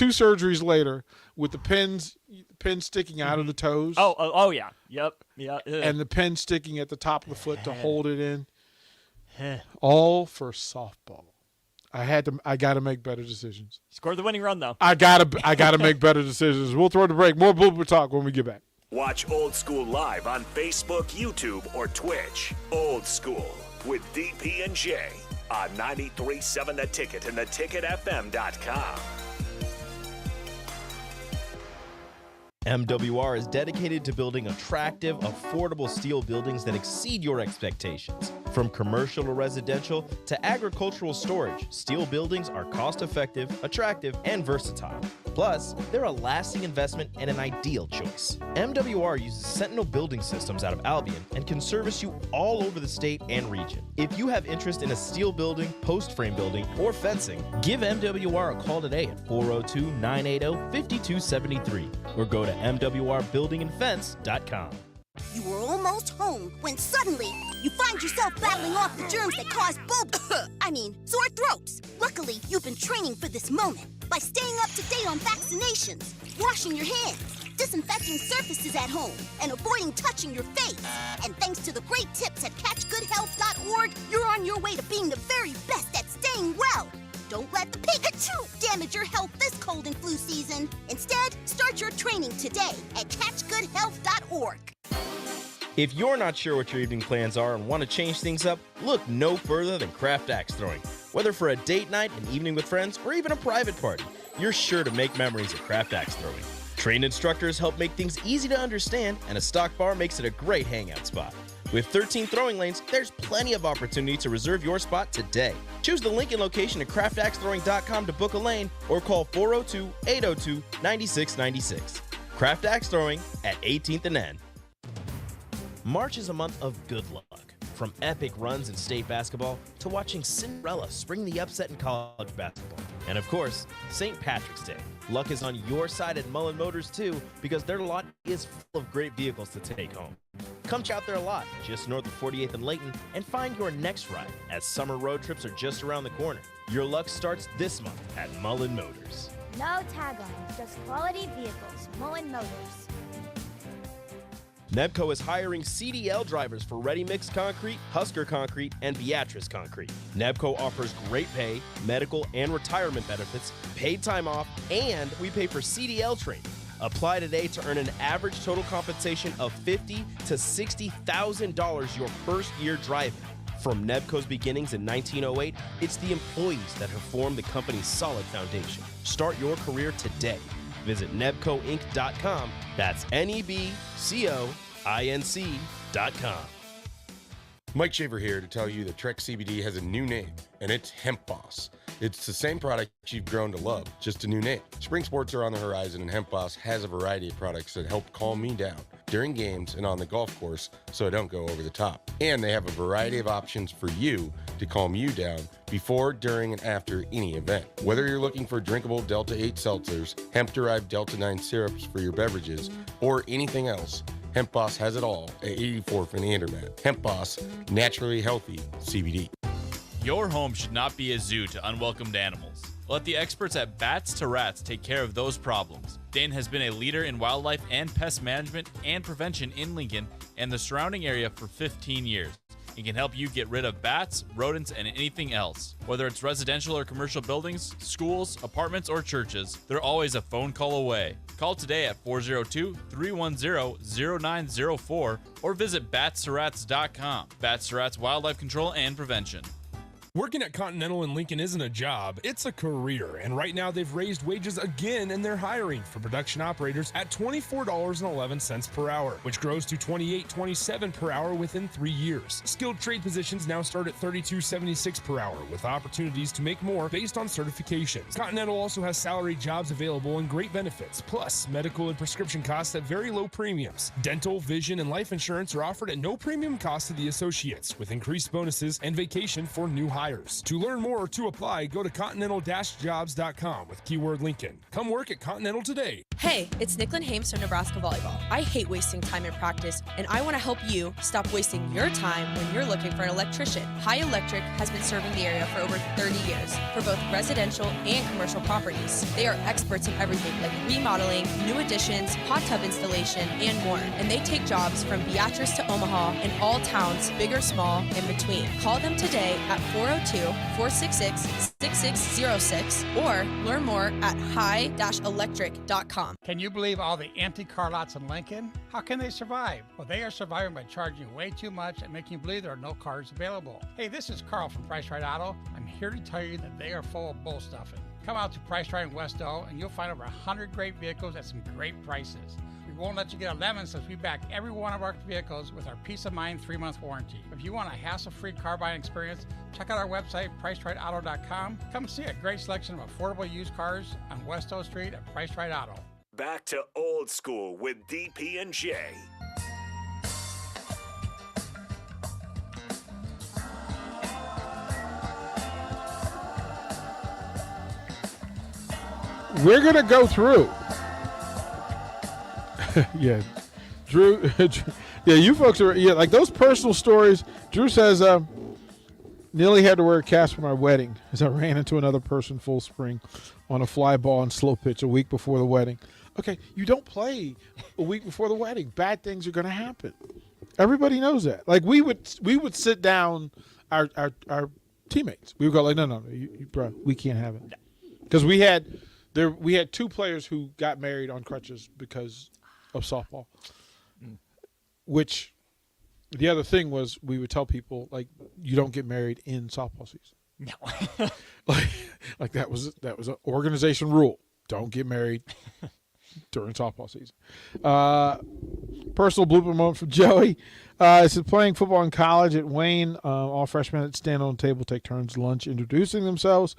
surgeries later with the pins sticking out of the toes. Oh yeah. Yep. Yeah. And the pin sticking at the top of the foot to hold it in. All for softball. I got to make better decisions. Scored the winning run, though. I gotta make better decisions. We'll throw the break. More Blooper Talk when we get back. Watch Old School live on Facebook, YouTube, or Twitch. Old School with DP and J on 93.7 The Ticket and theticketfm.com. MWR is dedicated to building attractive, affordable steel buildings that exceed your expectations. From commercial or residential to agricultural storage, steel buildings are cost-effective, attractive, and versatile. Plus, they're a lasting investment and an ideal choice. MWR uses Sentinel Building Systems out of Albion and can service you all over the state and region. If you have interest in a steel building, post frame building, or fencing, give MWR a call today at 402-980-5273 or go to mwrbuildingandfence.com. You were almost home when suddenly you find yourself battling off the germs that cause sore throats. Luckily, you've been training for this moment by staying up to date on vaccinations, washing your hands, disinfecting surfaces at home, and avoiding touching your face. And thanks to the great tips at catchgoodhealth.org, you're on your way to being the very best at staying well. Don't let the pig damage your health this cold and flu season. Instead, start your training today at catchgoodhealth.org. If you're not sure what your evening plans are and want to change things up, look no further than Craft Axe Throwing. Whether for a date night, an evening with friends, or even a private party, you're sure to make memories at Craft Axe Throwing. Trained instructors help make things easy to understand, and a stock bar makes it a great hangout spot. With 13 throwing lanes, there's plenty of opportunity to reserve your spot today. Choose the Lincoln location at craftaxethrowing.com to book a lane or call 402-802-9696. Craft Axe Throwing at 18th and N. March is a month of good luck. From epic runs in state basketball to watching Cinderella spring the upset in college basketball. And of course, St. Patrick's Day. Luck is on your side at Mullen Motors too, because their lot is full of great vehicles to take home. Come check out their lot just north of 48th and Layton and find your next ride, as summer road trips are just around the corner. Your luck starts this month at Mullen Motors. No tag-ons, just quality vehicles. Mullen Motors. Nebco is hiring CDL drivers for Ready Mix Concrete, Husker Concrete, and Beatrice Concrete. Nebco offers great pay, medical, and retirement benefits, paid time off, and we pay for CDL training. Apply today to earn an average total compensation of $50,000 to $60,000 your first year driving. From Nebco's beginnings in 1908, it's the employees that have formed the company's solid foundation. Start your career today. Visit nebcoinc.com. That's NEBCOINC.com. Mike Shaver here to tell you that Trek CBD has a new name, and it's Hemp Boss. It's the same product you've grown to love, just a new name. Spring sports are on the horizon, and Hemp Boss has a variety of products that help calm me down during games and on the golf course so I don't go over the top. And they have a variety of options for you to calm you down before, during, and after any event. Whether you're looking for drinkable Delta 8 seltzers, hemp-derived Delta 9 syrups for your beverages, or anything else, Hemp Boss has it all at 84th and Andermatt. Hemp Boss, naturally healthy CBD. Your home should not be a zoo to unwelcomed animals. Let the experts at Bats to Rats take care of those problems. Dane has been a leader in wildlife and pest management and prevention in Lincoln and the surrounding area for 15 years. It can help you get rid of bats, rodents, and anything else. Whether it's residential or commercial buildings, schools, apartments, or churches, they're always a phone call away. Call today at 402-310-0904 or visit batsterats.com. Bats to Rats Wildlife Control and Prevention. Working at Continental in Lincoln isn't a job, it's a career. And right now they've raised wages again and they're hiring for production operators at $24.11 per hour, which grows to $28.27 per hour within 3 years. Skilled trade positions now start at $32.76 per hour with opportunities to make more based on certifications. Continental also has salary jobs available and great benefits, plus medical and prescription costs at very low premiums. Dental, vision, and life insurance are offered at no premium cost to the associates, with increased bonuses and vacation for new hires. To learn more or to apply, go to continental-jobs.com with keyword Lincoln. Come work at Continental today. Hey, it's Nicklin Hames from Nebraska Volleyball. I hate wasting time in practice, and I want to help you stop wasting your time when you're looking for an electrician. High Electric has been serving the area for over 30 years for both residential and commercial properties. They are experts in everything like remodeling, new additions, hot tub installation, and more. And they take jobs from Beatrice to Omaha and all towns, big or small, in between. Call them today at 402-466-6606 or learn more at high-electric.com. Can you believe all the empty car lots in Lincoln? How can they survive? Well, they are surviving by charging way too much and making you believe there are no cars available. Hey, this is Carl from Price Right Auto. I'm here to tell you that they are full of bull stuffing. Come out to Price Right in Westo and you'll find over 100 great vehicles at some great prices. We won't let you get a lemon since we back every one of our vehicles with our Peace of Mind 3-month warranty. If you want a hassle-free car buying experience, check out our website, PriceRightAuto.com. Come see a great selection of affordable used cars on Westo Street at Price Right Auto. Back to old school with DP and J. We're going to go through. Yeah. Drew, yeah, you folks are, yeah, like those personal stories. Drew says, nearly had to wear a cast for my wedding as I ran into another person full spring on a fly ball and slow pitch a week before the wedding. Okay, you don't play a week before the wedding. Bad things are going to happen. Everybody knows that. Like we would sit down, our teammates. We would go like, no, bro, we can't have it, because we had 2 players who got married on crutches because of softball. Which the other thing was, we would tell people, like, you don't get married in softball season. No. like that was an organization rule. Don't get married during softball season. Personal blooper moment from Joey. It said, playing football in college at Wayne, all freshmen that stand on the table take turns lunch introducing themselves.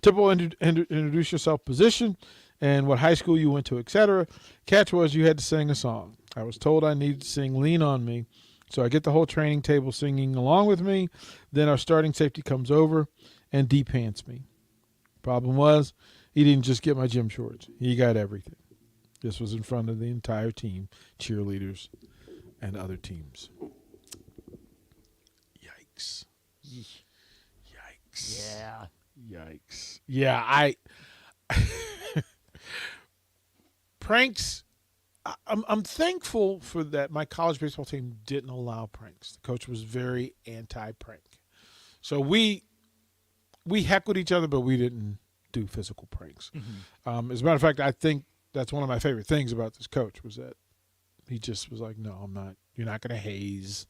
Typical introduce yourself position and what high school you went to, etc. Catch was you had to sing a song. I was told I needed to sing Lean on Me. So I get the whole training table singing along with me. Then our starting safety comes over and de-pants me. Problem was, he didn't just get my gym shorts. He got everything. This was in front of the entire team, cheerleaders, and other teams. Yikes. Yikes. Yeah. Yikes. Yeah, pranks. I'm thankful for that. My college baseball team didn't allow pranks. The coach was very anti-prank. So we heckled each other, but we didn't do physical pranks. Mm-hmm. As a matter of fact, I think that's one of my favorite things about this coach, was that he just was like, no, I'm not. You're not going to haze.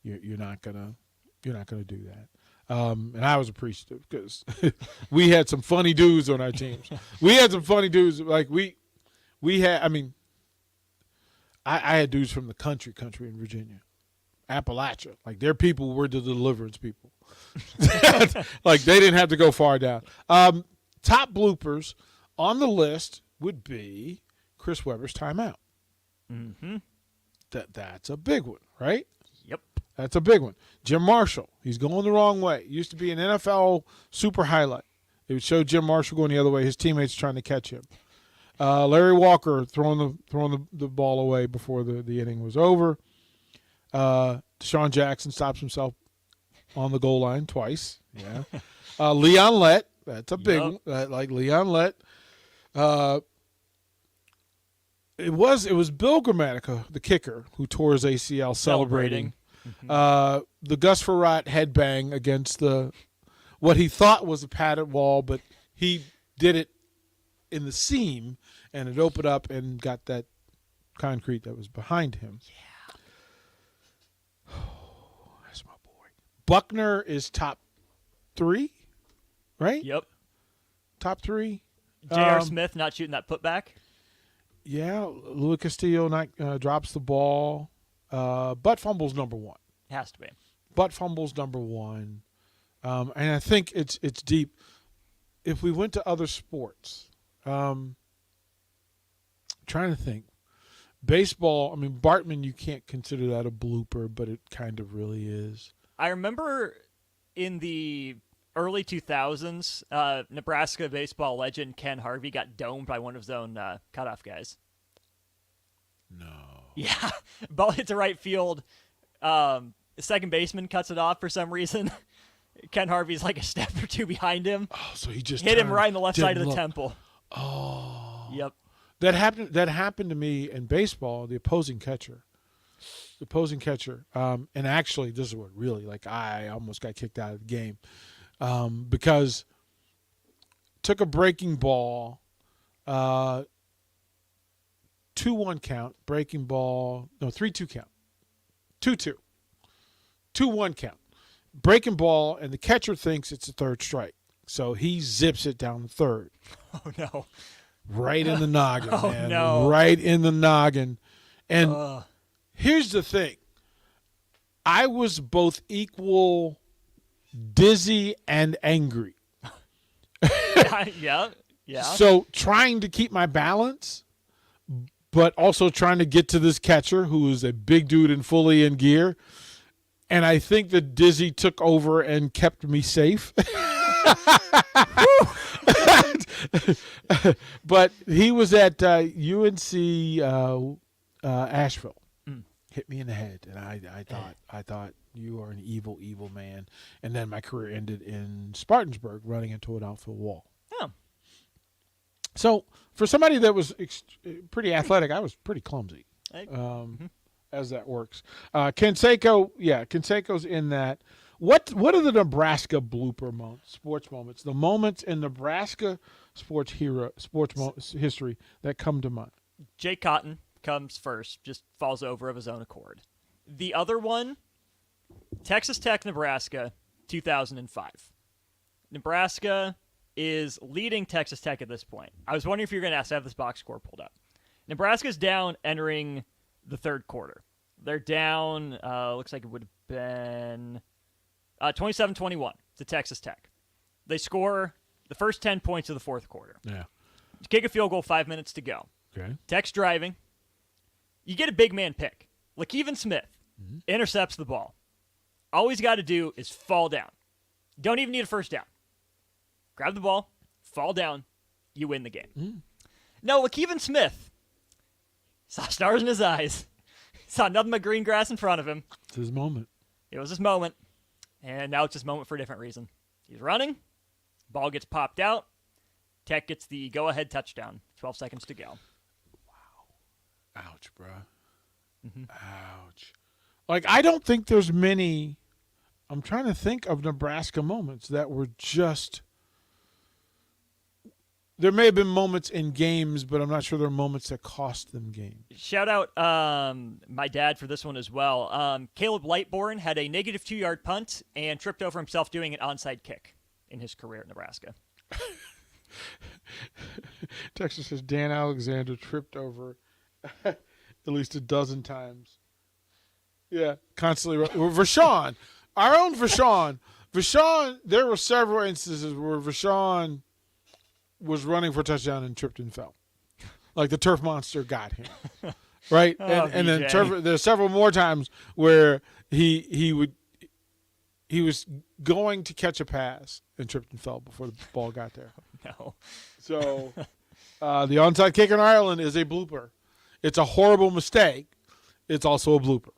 You're not going to do that. And I was appreciative, because we had some funny dudes on our teams. We had some funny dudes. Like we had, I had dudes from the country in Virginia, Appalachia. Like, their people were the deliverance people. Like, they didn't have to go far down. Top bloopers on the list would be Chris Webber's timeout. Mm-hmm. That's a big one, right? Yep. That's a big one. Jim Marshall, he's going the wrong way. Used to be an NFL super highlight. It would show Jim Marshall going the other way, his teammates trying to catch him. Larry Walker throwing the ball away before the inning was over. Deshaun Jackson stops himself on the goal line twice. Yeah. Leon Lett, that's a big one. Like Leon Lett. It was Bill Gramatica, the kicker, who tore his ACL celebrating. Mm-hmm. The Gus Frerotte headbang against what he thought was a padded wall, but he did it in the seam, and it opened up and got that concrete that was behind him. Yeah. Oh, that's my boy. Buckner is top 3, right? Yep. Top 3. J.R. Smith not shooting that putback. Yeah, Louis Castillo drops the ball. Butt fumbles number 1. Has to be. Butt fumbles number 1. And I think it's deep. If we went to other sports, trying to think. Baseball, Bartman, you can't consider that a blooper, but it kind of really is. I remember in the early 2000s, Nebraska baseball legend Ken Harvey got domed by one of his own cutoff guys. No. Yeah. Ball hits a right field. The second baseman cuts it off for some reason. Ken Harvey's like a step or 2 behind him. Oh, so he just hit him right in the left side of the look. temple. Oh. Yep. That happened to me in baseball, the opposing catcher. And actually, this is what really, I almost got kicked out of the game. Because took a breaking ball, 2-1 count, breaking ball, no, 3-2 count, 2-2, 2-1 count, breaking ball, and the catcher thinks it's a third strike. So he zips it down the third. Oh, no. Right in the noggin, oh, man. No. Right in the noggin. And here's the thing. I was both equal dizzy and angry. Yeah. So trying to keep my balance, but also trying to get to this catcher who is a big dude and fully in gear. And I think the dizzy took over and kept me safe. But he was at UNC Asheville. Hit me in the head, and I thought you are an evil, evil man. And then my career ended in Spartansburg, running into an outfield wall. Oh. So for somebody that was pretty athletic, I was pretty clumsy. As that works. Canseco, Canseco's in that. What are the Nebraska blooper moments, sports moments, the moments in Nebraska sports history that come to mind? Jay Cotton comes first, just falls over of his own accord. The other one, Texas Tech, Nebraska, 2005. Nebraska is leading Texas Tech at this point. I was wondering if you were going to ask to have this box score pulled up. Nebraska's down entering the third quarter. They're down, looks like it would have been 27-21 to Texas Tech. They score the first 10 points of the fourth quarter. Yeah. Kick a field goal, 5 minutes to go. Okay. Tech's driving. You get a big man pick. Lakeven Smith intercepts the ball. All he's got to do is fall down. Don't even need a first down. Grab the ball, fall down, you win the game. No, Lakeven Smith saw stars in his eyes. Saw nothing but green grass in front of him. It's his moment. It was his moment. And now it's his moment for a different reason. He's running. Ball gets popped out. Tech gets the go-ahead touchdown. 12 seconds to go. Ouch, bro. Ouch. Like, I don't think there's many. I'm trying to think of Nebraska moments that were just. There may have been moments in games, but I'm not sure there are moments that cost them games. Shout out my dad for this one as well. Caleb Lightbourne had a negative 2-yard punt and tripped over himself doing an onside kick in his career at Nebraska. Texas says Dan Alexander tripped over at least a dozen times. Yeah, constantly. Vashon, our own Vashon. Vashon, there were several instances where Vashon was running for a touchdown and tripped and fell. Like the turf monster got him. Right? And then there's several more times where he was going to catch a pass and tripped and fell before the ball got there. No. So the onside kick in Ireland is a blooper. It's a horrible mistake. It's also a blooper.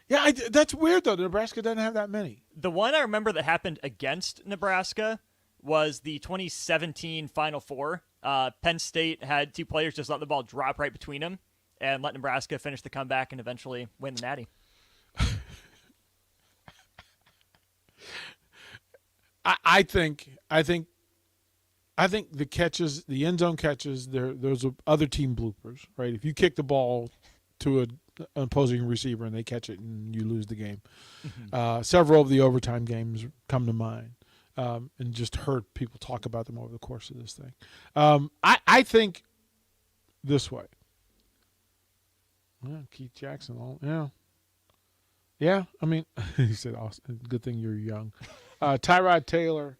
Yeah, that's weird, though. Nebraska doesn't have that many. The one I remember that happened against Nebraska was the 2017 Final Four. Penn State had two players just let the ball drop right between them and let Nebraska finish the comeback and eventually win the Natty. I think the catches, the end zone catches, those are other team bloopers, right? If you kick the ball to an opposing receiver and they catch it and you lose the game. Several of the overtime games come to mind. And just heard people talk about them over the course of this thing. I think this way. Yeah, Keith Jackson. Yeah. I mean, he said, awesome. Good thing you're young. Tyrod Taylor.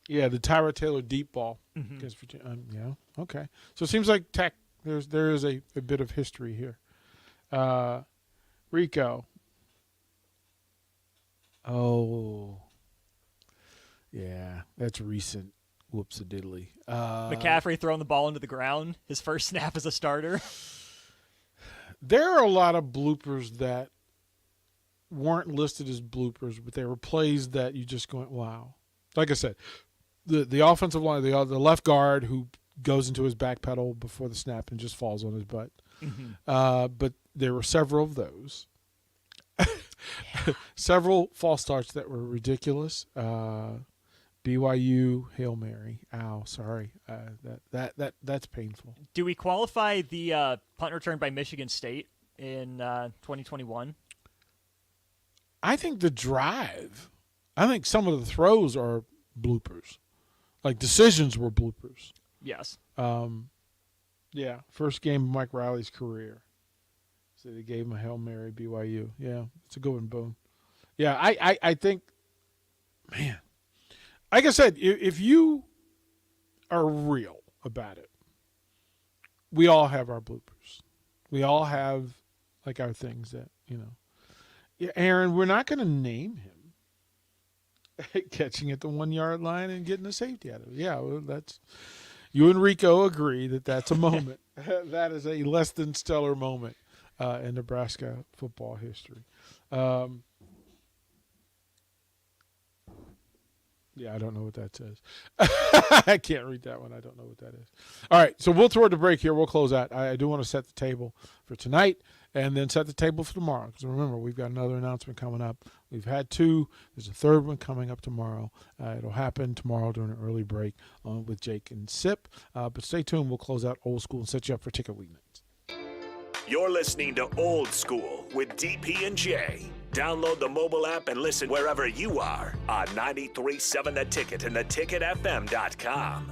Yeah, the Tyrod Taylor deep ball. Yeah, okay. So it seems like Tech. There is a bit of history here. Rico. Oh. Yeah, that's recent. Whoops-a-diddly. McCaffrey throwing the ball into the ground, his first snap as a starter. There are a lot of bloopers that weren't listed as bloopers, but they were plays that you just went, wow. Like I said, the offensive line, the left guard who goes into his back pedal before the snap and just falls on his butt. But there were several of those. Several false starts that were ridiculous. BYU Hail Mary. Ow, sorry. That's painful. Do we qualify the punt return by Michigan State in 2021? I think the drive. I think some of the throws are bloopers. Like decisions were bloopers. Yes. Yeah, first game of Mike Riley's career. So they gave him a Hail Mary, BYU. Yeah, it's a good one, Boone. Yeah, I think, man, like I said, if you are real about it, we all have our bloopers. We all have, like, our things that, Yeah, Aaron, we're not going to name him catching at the 1-yard line and getting a safety out of it. Yeah, well, that's you and Rico agree that that's a moment. That is a less than stellar moment in Nebraska football history. Yeah, I don't know what that says. I can't read that one. I don't know what that is. All right, so we'll throw it to break here. We'll close out. I do want to set the table for tonight and then set the table for tomorrow. Because remember, we've got another announcement coming up. We've had 2. There's a third one coming up tomorrow. It'll happen tomorrow during an early break with Jake and Sip. But stay tuned. We'll close out Old School and set you up for Ticket Week next. You're listening to Old School with DP and J. Download the mobile app and listen wherever you are on 93.7 The Ticket and theticketfm.com.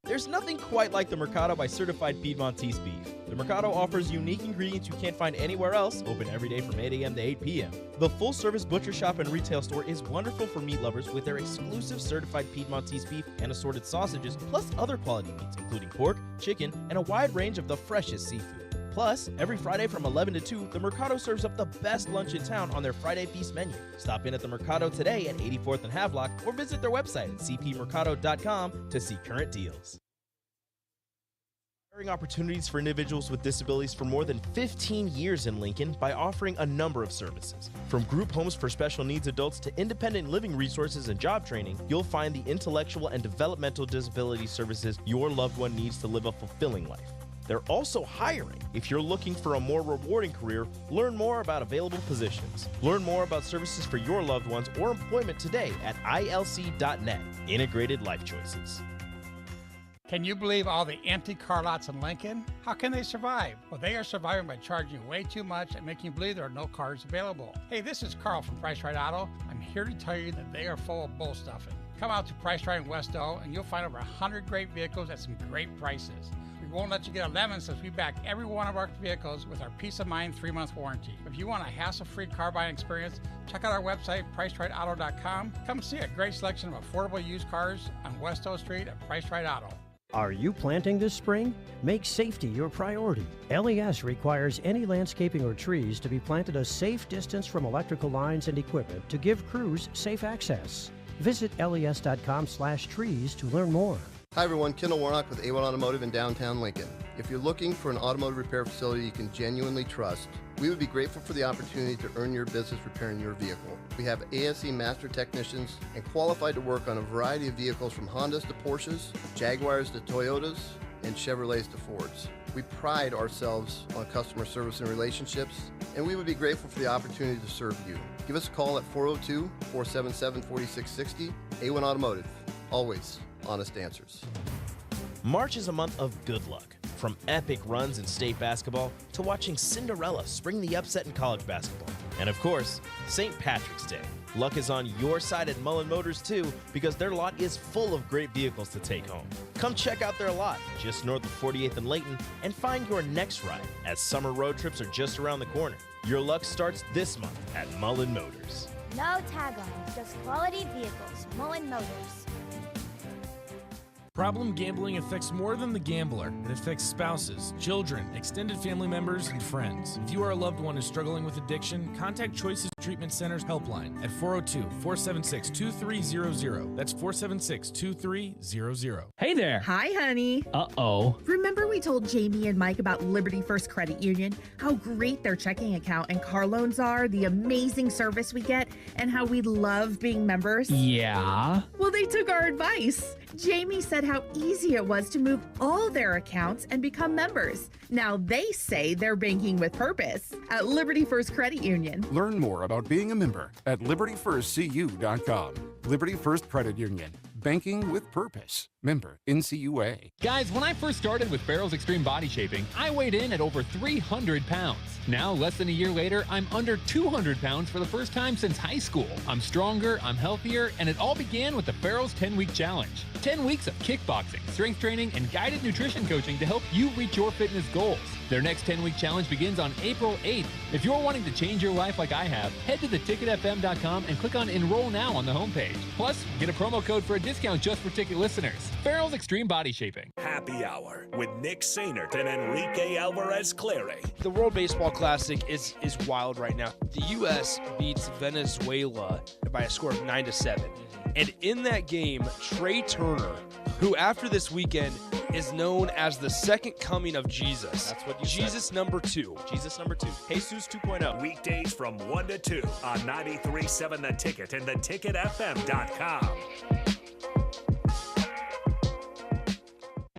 There's nothing quite like the Mercado by Certified Piedmontese beef. The Mercado offers unique ingredients you can't find anywhere else, open every day from 8 a.m. to 8 p.m. The full-service butcher shop and retail store is wonderful for meat lovers with their exclusive Certified Piedmontese beef and assorted sausages, plus other quality meats, including pork, chicken, and a wide range of the freshest seafood. Plus, every Friday from 11 to 2, the Mercado serves up the best lunch in town on their Friday Feast menu. Stop in at the Mercado today at 84th and Havelock or visit their website at cpmercado.com to see current deals. Hiring opportunities for individuals with disabilities for more than 15 years in Lincoln by offering a number of services. From group homes for special needs adults to independent living resources and job training, you'll find the intellectual and developmental disability services your loved one needs to live a fulfilling life. They're also hiring. If you're looking for a more rewarding career, learn more about available positions. Learn more about services for your loved ones or employment today at ilc.net. Integrated Life Choices. Can you believe all the empty car lots in Lincoln? How can they survive? Well, they are surviving by charging way too much and making you believe there are no cars available. Hey, this is Carl from Price Right Auto. I'm here to tell you that they are full of bull stuffing. Come out to Price Right in West O and you'll find over 100 great vehicles at some great prices. We won't let you get a lemon since we back every one of our vehicles with our Peace of Mind 3-month warranty. If you want a hassle-free car buying experience, check out our website, pricerightauto.com. Come see a great selection of affordable used cars on West O Street at Price Right Auto. Are you planting this spring? Make safety your priority. LES requires any landscaping or trees to be planted a safe distance from electrical lines and equipment to give crews safe access. Visit les.com/trees to learn more. Hi everyone, Kendall Warnock with A1 Automotive in downtown Lincoln. If you're looking for an automotive repair facility you can genuinely trust, we would be grateful for the opportunity to earn your business repairing your vehicle. We have ASE master technicians and qualified to work on a variety of vehicles from Hondas to Porsches, Jaguars to Toyotas, and Chevrolets to Fords. We pride ourselves on customer service and relationships, and we would be grateful for the opportunity to serve you. Give us a call at 402-477-4660. A1 Automotive. Always honest answers. March is a month of good luck. From epic runs in state basketball to watching Cinderella spring the upset in college basketball. And of course, St. Patrick's Day. Luck is on your side at Mullen Motors too, because their lot is full of great vehicles to take home. Come check out their lot just north of 48th and Layton and find your next ride, as summer road trips are just around the corner. Your luck starts this month at Mullen Motors. No tag-on, just quality vehicles. Mullen Motors. Problem gambling affects more than the gambler. It affects spouses, children, extended family members, and friends. If you are a loved one who's struggling with addiction, contact Choices Treatment Center's helpline at 402-476-2300. That's 476-2300. Hey there. Hi, honey. Uh-oh. Remember we told Jamie and Mike about Liberty First Credit Union, how great their checking account and car loans are, the amazing service we get, and how we love being members? Yeah. Well, they took our advice. Jamie said how easy it was to move all their accounts and become members. Now they say they're banking with purpose at Liberty First Credit Union. Learn more about being a member at libertyfirstcu.com. Liberty First Credit Union. Banking with purpose. Member NCUA. Guys, when I first started with Farrell's Extreme Body Shaping, I weighed in at over 300 pounds. Now, less than a year later, I'm under 200 pounds for the first time since high school. I'm stronger, I'm healthier, and it all began with the Farrell's 10-week challenge. 10 weeks of kickboxing, strength training, and guided nutrition coaching to help you reach your fitness goals. Their next 10-week challenge begins on April 8th. If you're wanting to change your life like I have, head to theticketfm.com and click on Enroll Now on the homepage. Plus, get a promo code for a discount just for ticket listeners. Farrell's Extreme Body Shaping. Happy Hour with Nick Sainert and Enrique Alvarez Clary. The World Baseball Classic is wild right now. The U.S. beats Venezuela by a score of 9-7. And in that game, Trey Turner, who after this weekend is known as the second coming of Jesus. That's what you Jesus said. number 2. Jesus number 2. Jesus 2.0. Weekdays from 1 to 2 on 93.7 The Ticket and theticketfm.com.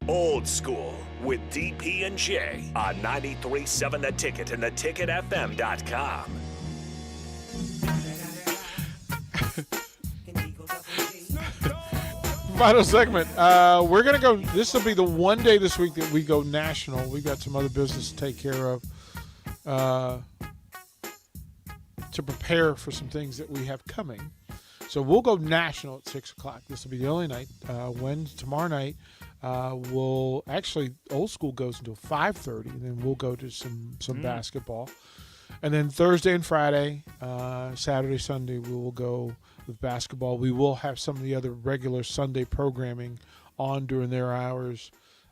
Old School with DP and J on 93.7 The Ticket and theticketfm.com. Final segment. We're going to go. This will be the one day this week that we go national. We've got some other business to take care of to prepare for some things that we have coming. So we'll go national at 6 o'clock. This will be the only night. Tomorrow night, Old School goes until 5:30, and then we'll go to some basketball. And then Thursday and Friday, Saturday, Sunday, we will go with basketball. We will have some of the other regular Sunday programming on during their hours,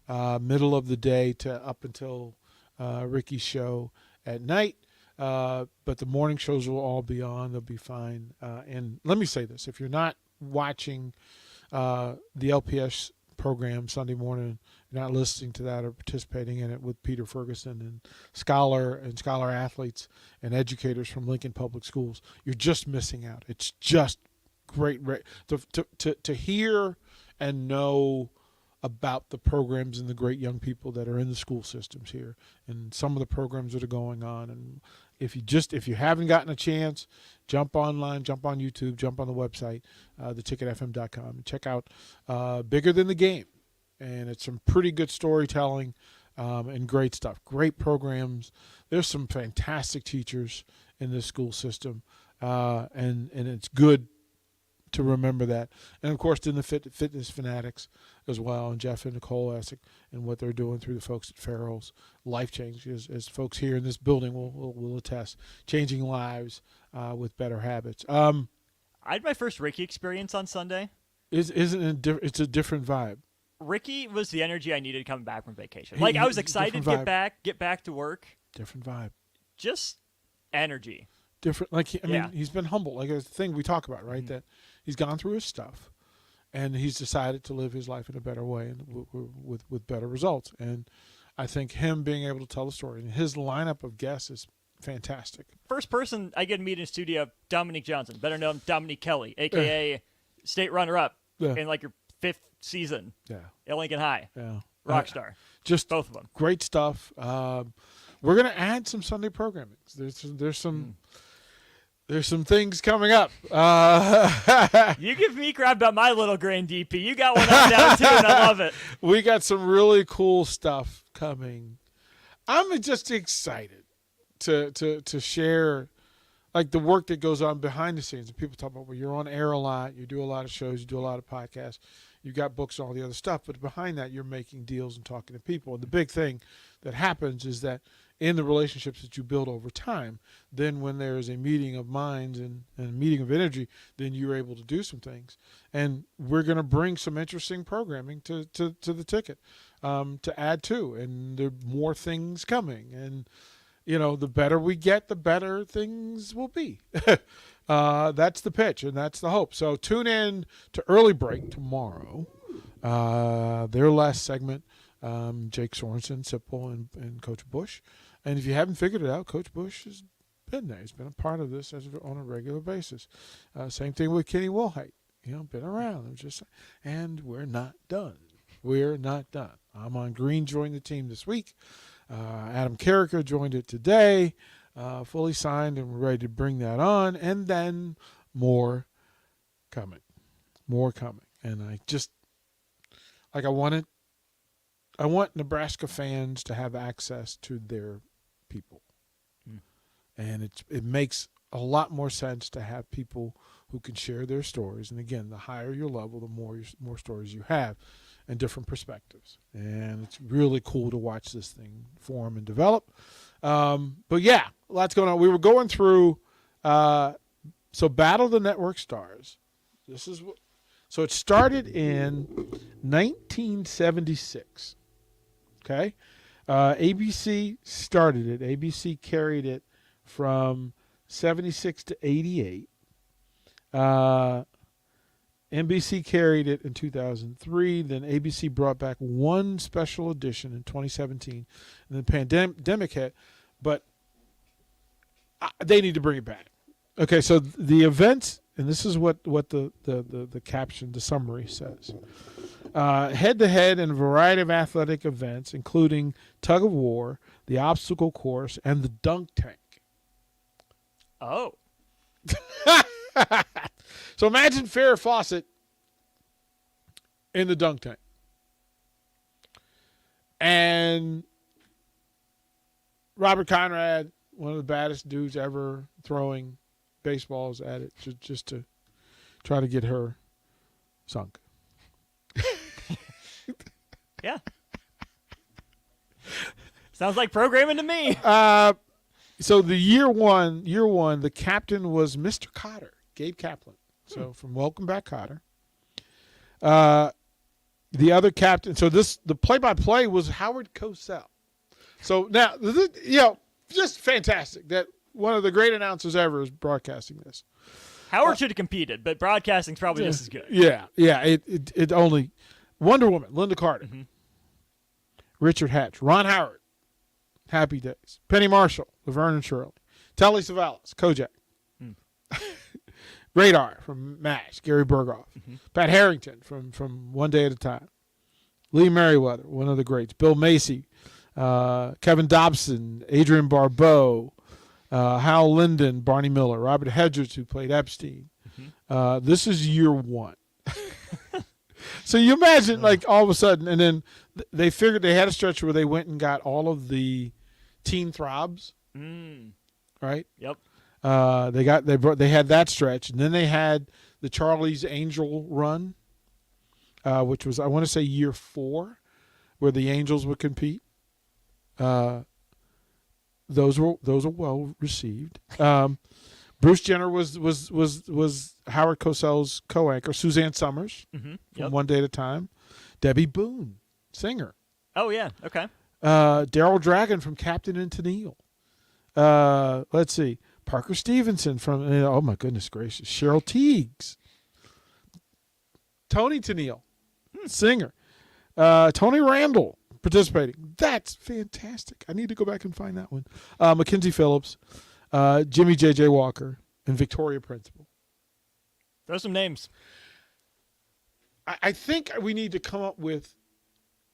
middle of the day to up until Ricky's show at night. But the morning shows will all be on. They'll be fine. And let me say this. If you're not watching the LPS program Sunday morning, you're not listening to that or participating in it with Peter Ferguson and scholar athletes and educators from Lincoln Public Schools, you're just missing out. It's just great to hear and know about the programs and the great young people that are in the school systems here and some of the programs that are going on. And if you haven't gotten a chance, jump online, jump on YouTube, jump on the website, theticketfm.com, and check out Bigger Than the Game. And it's some pretty good storytelling and great stuff. Great programs. There's some fantastic teachers in this school system, and it's good to remember that. And, of course, then the fitness fanatics as well, and Jeff and Nicole Essick and what they're doing through the folks at Farrell's. Life change, as folks here in this building will attest, changing lives with better habits. I had my first Ricky experience on Sunday. It's a different vibe. Ricky was the energy I needed coming back from vacation. I was excited to get back to work. Different vibe. Just energy. Different. Mean, he's been humble. Like a thing we talk about, right? Mm-hmm. That he's gone through his stuff, and he's decided to live his life in a better way and with better results. And I think him being able to tell the story and his lineup of guests is fantastic. First person I get to meet in studio, Dominique Johnson, better known Dominique Kelly, a.k.a. state runner-up in your 5th season at Lincoln High. Yeah. Rock star. Just both of them. Great stuff. We're going to add some Sunday programming. There's some things coming up. You give me crap about my little grain DP. You got one on down too, and I love it. We got some really cool stuff coming. I'm just excited to share like the work that goes on behind the scenes. And people talk about, well, you're on air a lot, you do a lot of shows, you do a lot of podcasts, you got books and all the other stuff, but behind that you're making deals and talking to people. And the big thing that happens is that in the relationships that you build over time, then when there is a meeting of minds and a meeting of energy, then you're able to do some things. And we're going to bring some interesting programming to the ticket to add to. And there are more things coming. And, the better we get, the better things will be. That's the pitch, and that's the hope. So tune in to Early Break tomorrow. Their last segment, Jake Sorensen, Sipple, and Coach Bush. And if you haven't figured it out, Coach Bush has been there. He's been a part of this on a regular basis. Same thing with Kenny Wilhite. Been around. And we're not done. We're not done. Amon Green joined the team this week. Adam Carricker joined it today, fully signed, and we're ready to bring that on. And then more coming. And I want Nebraska fans to have access to their people. And it makes a lot more sense to have people who can share their stories. And again, the higher your level, the more stories you have and different perspectives. And it's really cool to watch this thing form and develop. But yeah, lots going on. We were going through so Battle of the Network Stars. So it started in 1976. Okay? ABC started it. ABC carried it from 76 to 88. NBC carried it in 2003. Then ABC brought back one special edition in 2017. And the pandemic hit. But they need to bring it back. Okay, so the events and this is what the caption, the summary says. Head-to-head in a variety of athletic events, including tug of war, the obstacle course, and the dunk tank. Oh. So imagine Farrah Fawcett in the dunk tank. And Robert Conrad, one of the baddest dudes ever, throwing baseballs at it just to try to get her sunk. Yeah. Sounds like programming to me. So the year one, the captain was Mr. Cotter, Gabe Kaplan. So from Welcome Back, Cotter. The other captain. So the play-by-play was Howard Cosell. So now, just fantastic that one of the great announcers ever is broadcasting this. Howard should have competed, but broadcasting's probably just as good. Yeah. It only Wonder Woman, Linda Carter, Richard Hatch, Ron Howard, Happy Days, Penny Marshall, Laverne and Shirley, Telly Savalas, Kojak, Radar from MASH, Gary Berghoff, Pat Harrington from One Day at a Time, Lee Merriweather, one of the greats, Bill Macy, Kevin Dobson, Adrian Barbeau, Hal Linden, Barney Miller, Robert Hedges, who played Epstein. This is year one. So you imagine, like, all of a sudden, and then they figured they had a stretch where they went and got all of the teen throbs, right? Yep. They had that stretch, and then they had the Charlie's Angel run, which was, I want to say, year 4, where the Angels would compete. Those were well received. Bruce Jenner was Howard Cosell's co-anchor. Suzanne Summers from One Day at a Time. Debbie Boone, singer. Oh yeah, okay. Daryl Dragon from Captain and Tennille. Let's see, Parker Stevenson from, oh my goodness gracious, Cheryl Teagues. Tony Tennille, singer. Tony Randall participating. That's fantastic. I need to go back and find that one. Mackenzie Phillips, Jimmy J.J. Walker, and Victoria Principal. Those are some names. I think we need to come up with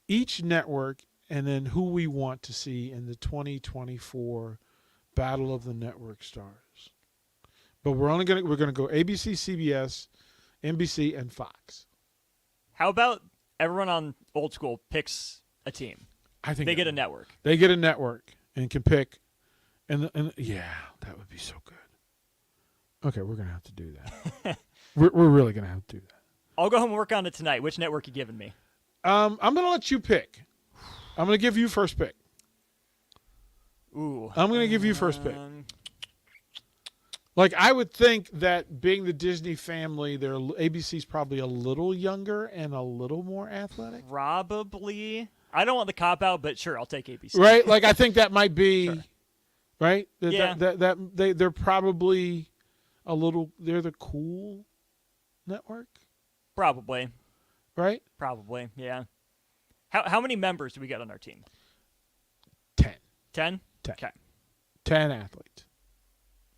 each network and then who we want to see in the 2024 Battle of the Network Stars. But we're going to go ABC, CBS, NBC, and Fox. How about everyone on Old School picks a team? I think they get a network. They get a network and can pick, and yeah, that would be so good. Okay, we're gonna have to do that. we're really gonna have to do that. I'll go home and work on it tonight. Which network you giving me? I'm gonna let you pick. I'm gonna give you first pick. Ooh. I'm gonna give you first pick. Like, I would think that being the Disney family, ABC's probably a little younger and a little more athletic. Probably. I don't want the cop out, but sure, I'll take ABC. Right? Like, I think that might be sure. Right. Yeah. They're probably a little. They're the cool network. Probably. Right. Probably. Yeah. How many members do we got on our team? 10. 10? 10. Okay. 10 athletes.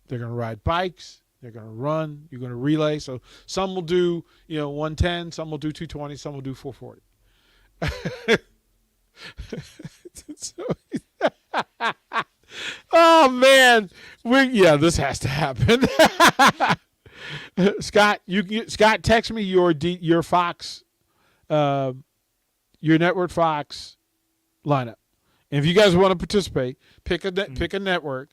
They're going to ride bikes. They're going to run. You're going to relay. So some will do, 110. Some will do 220. Some will do 440. Oh man, this has to happen. Scott, text me your Fox, your network Fox lineup. And if you guys want to participate, pick a network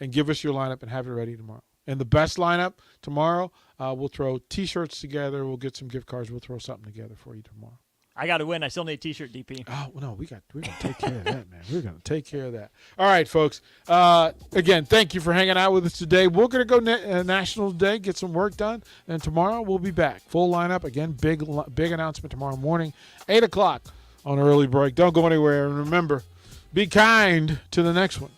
and give us your lineup and have it ready tomorrow. And the best lineup tomorrow, we'll throw T-shirts together. We'll get some gift cards. We'll throw something together for you tomorrow. I got to win. I still need a T-shirt, DP. Oh, no, we're going to take care of that, man. We're going to take care of that. All right, folks. Again, thank you for hanging out with us today. We're going to go National Day, get some work done, and tomorrow we'll be back. Full lineup. Again, big announcement tomorrow morning, 8 o'clock on Early Break. Don't go anywhere. And remember, be kind to the next one.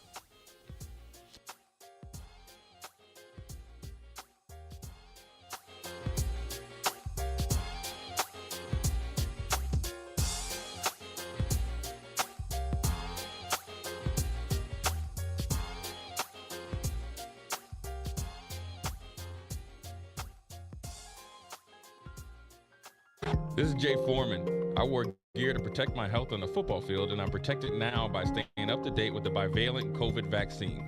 This is Jay Foreman. I wore gear to protect my health on the football field, and I'm protected now by staying up to date with the bivalent COVID vaccine.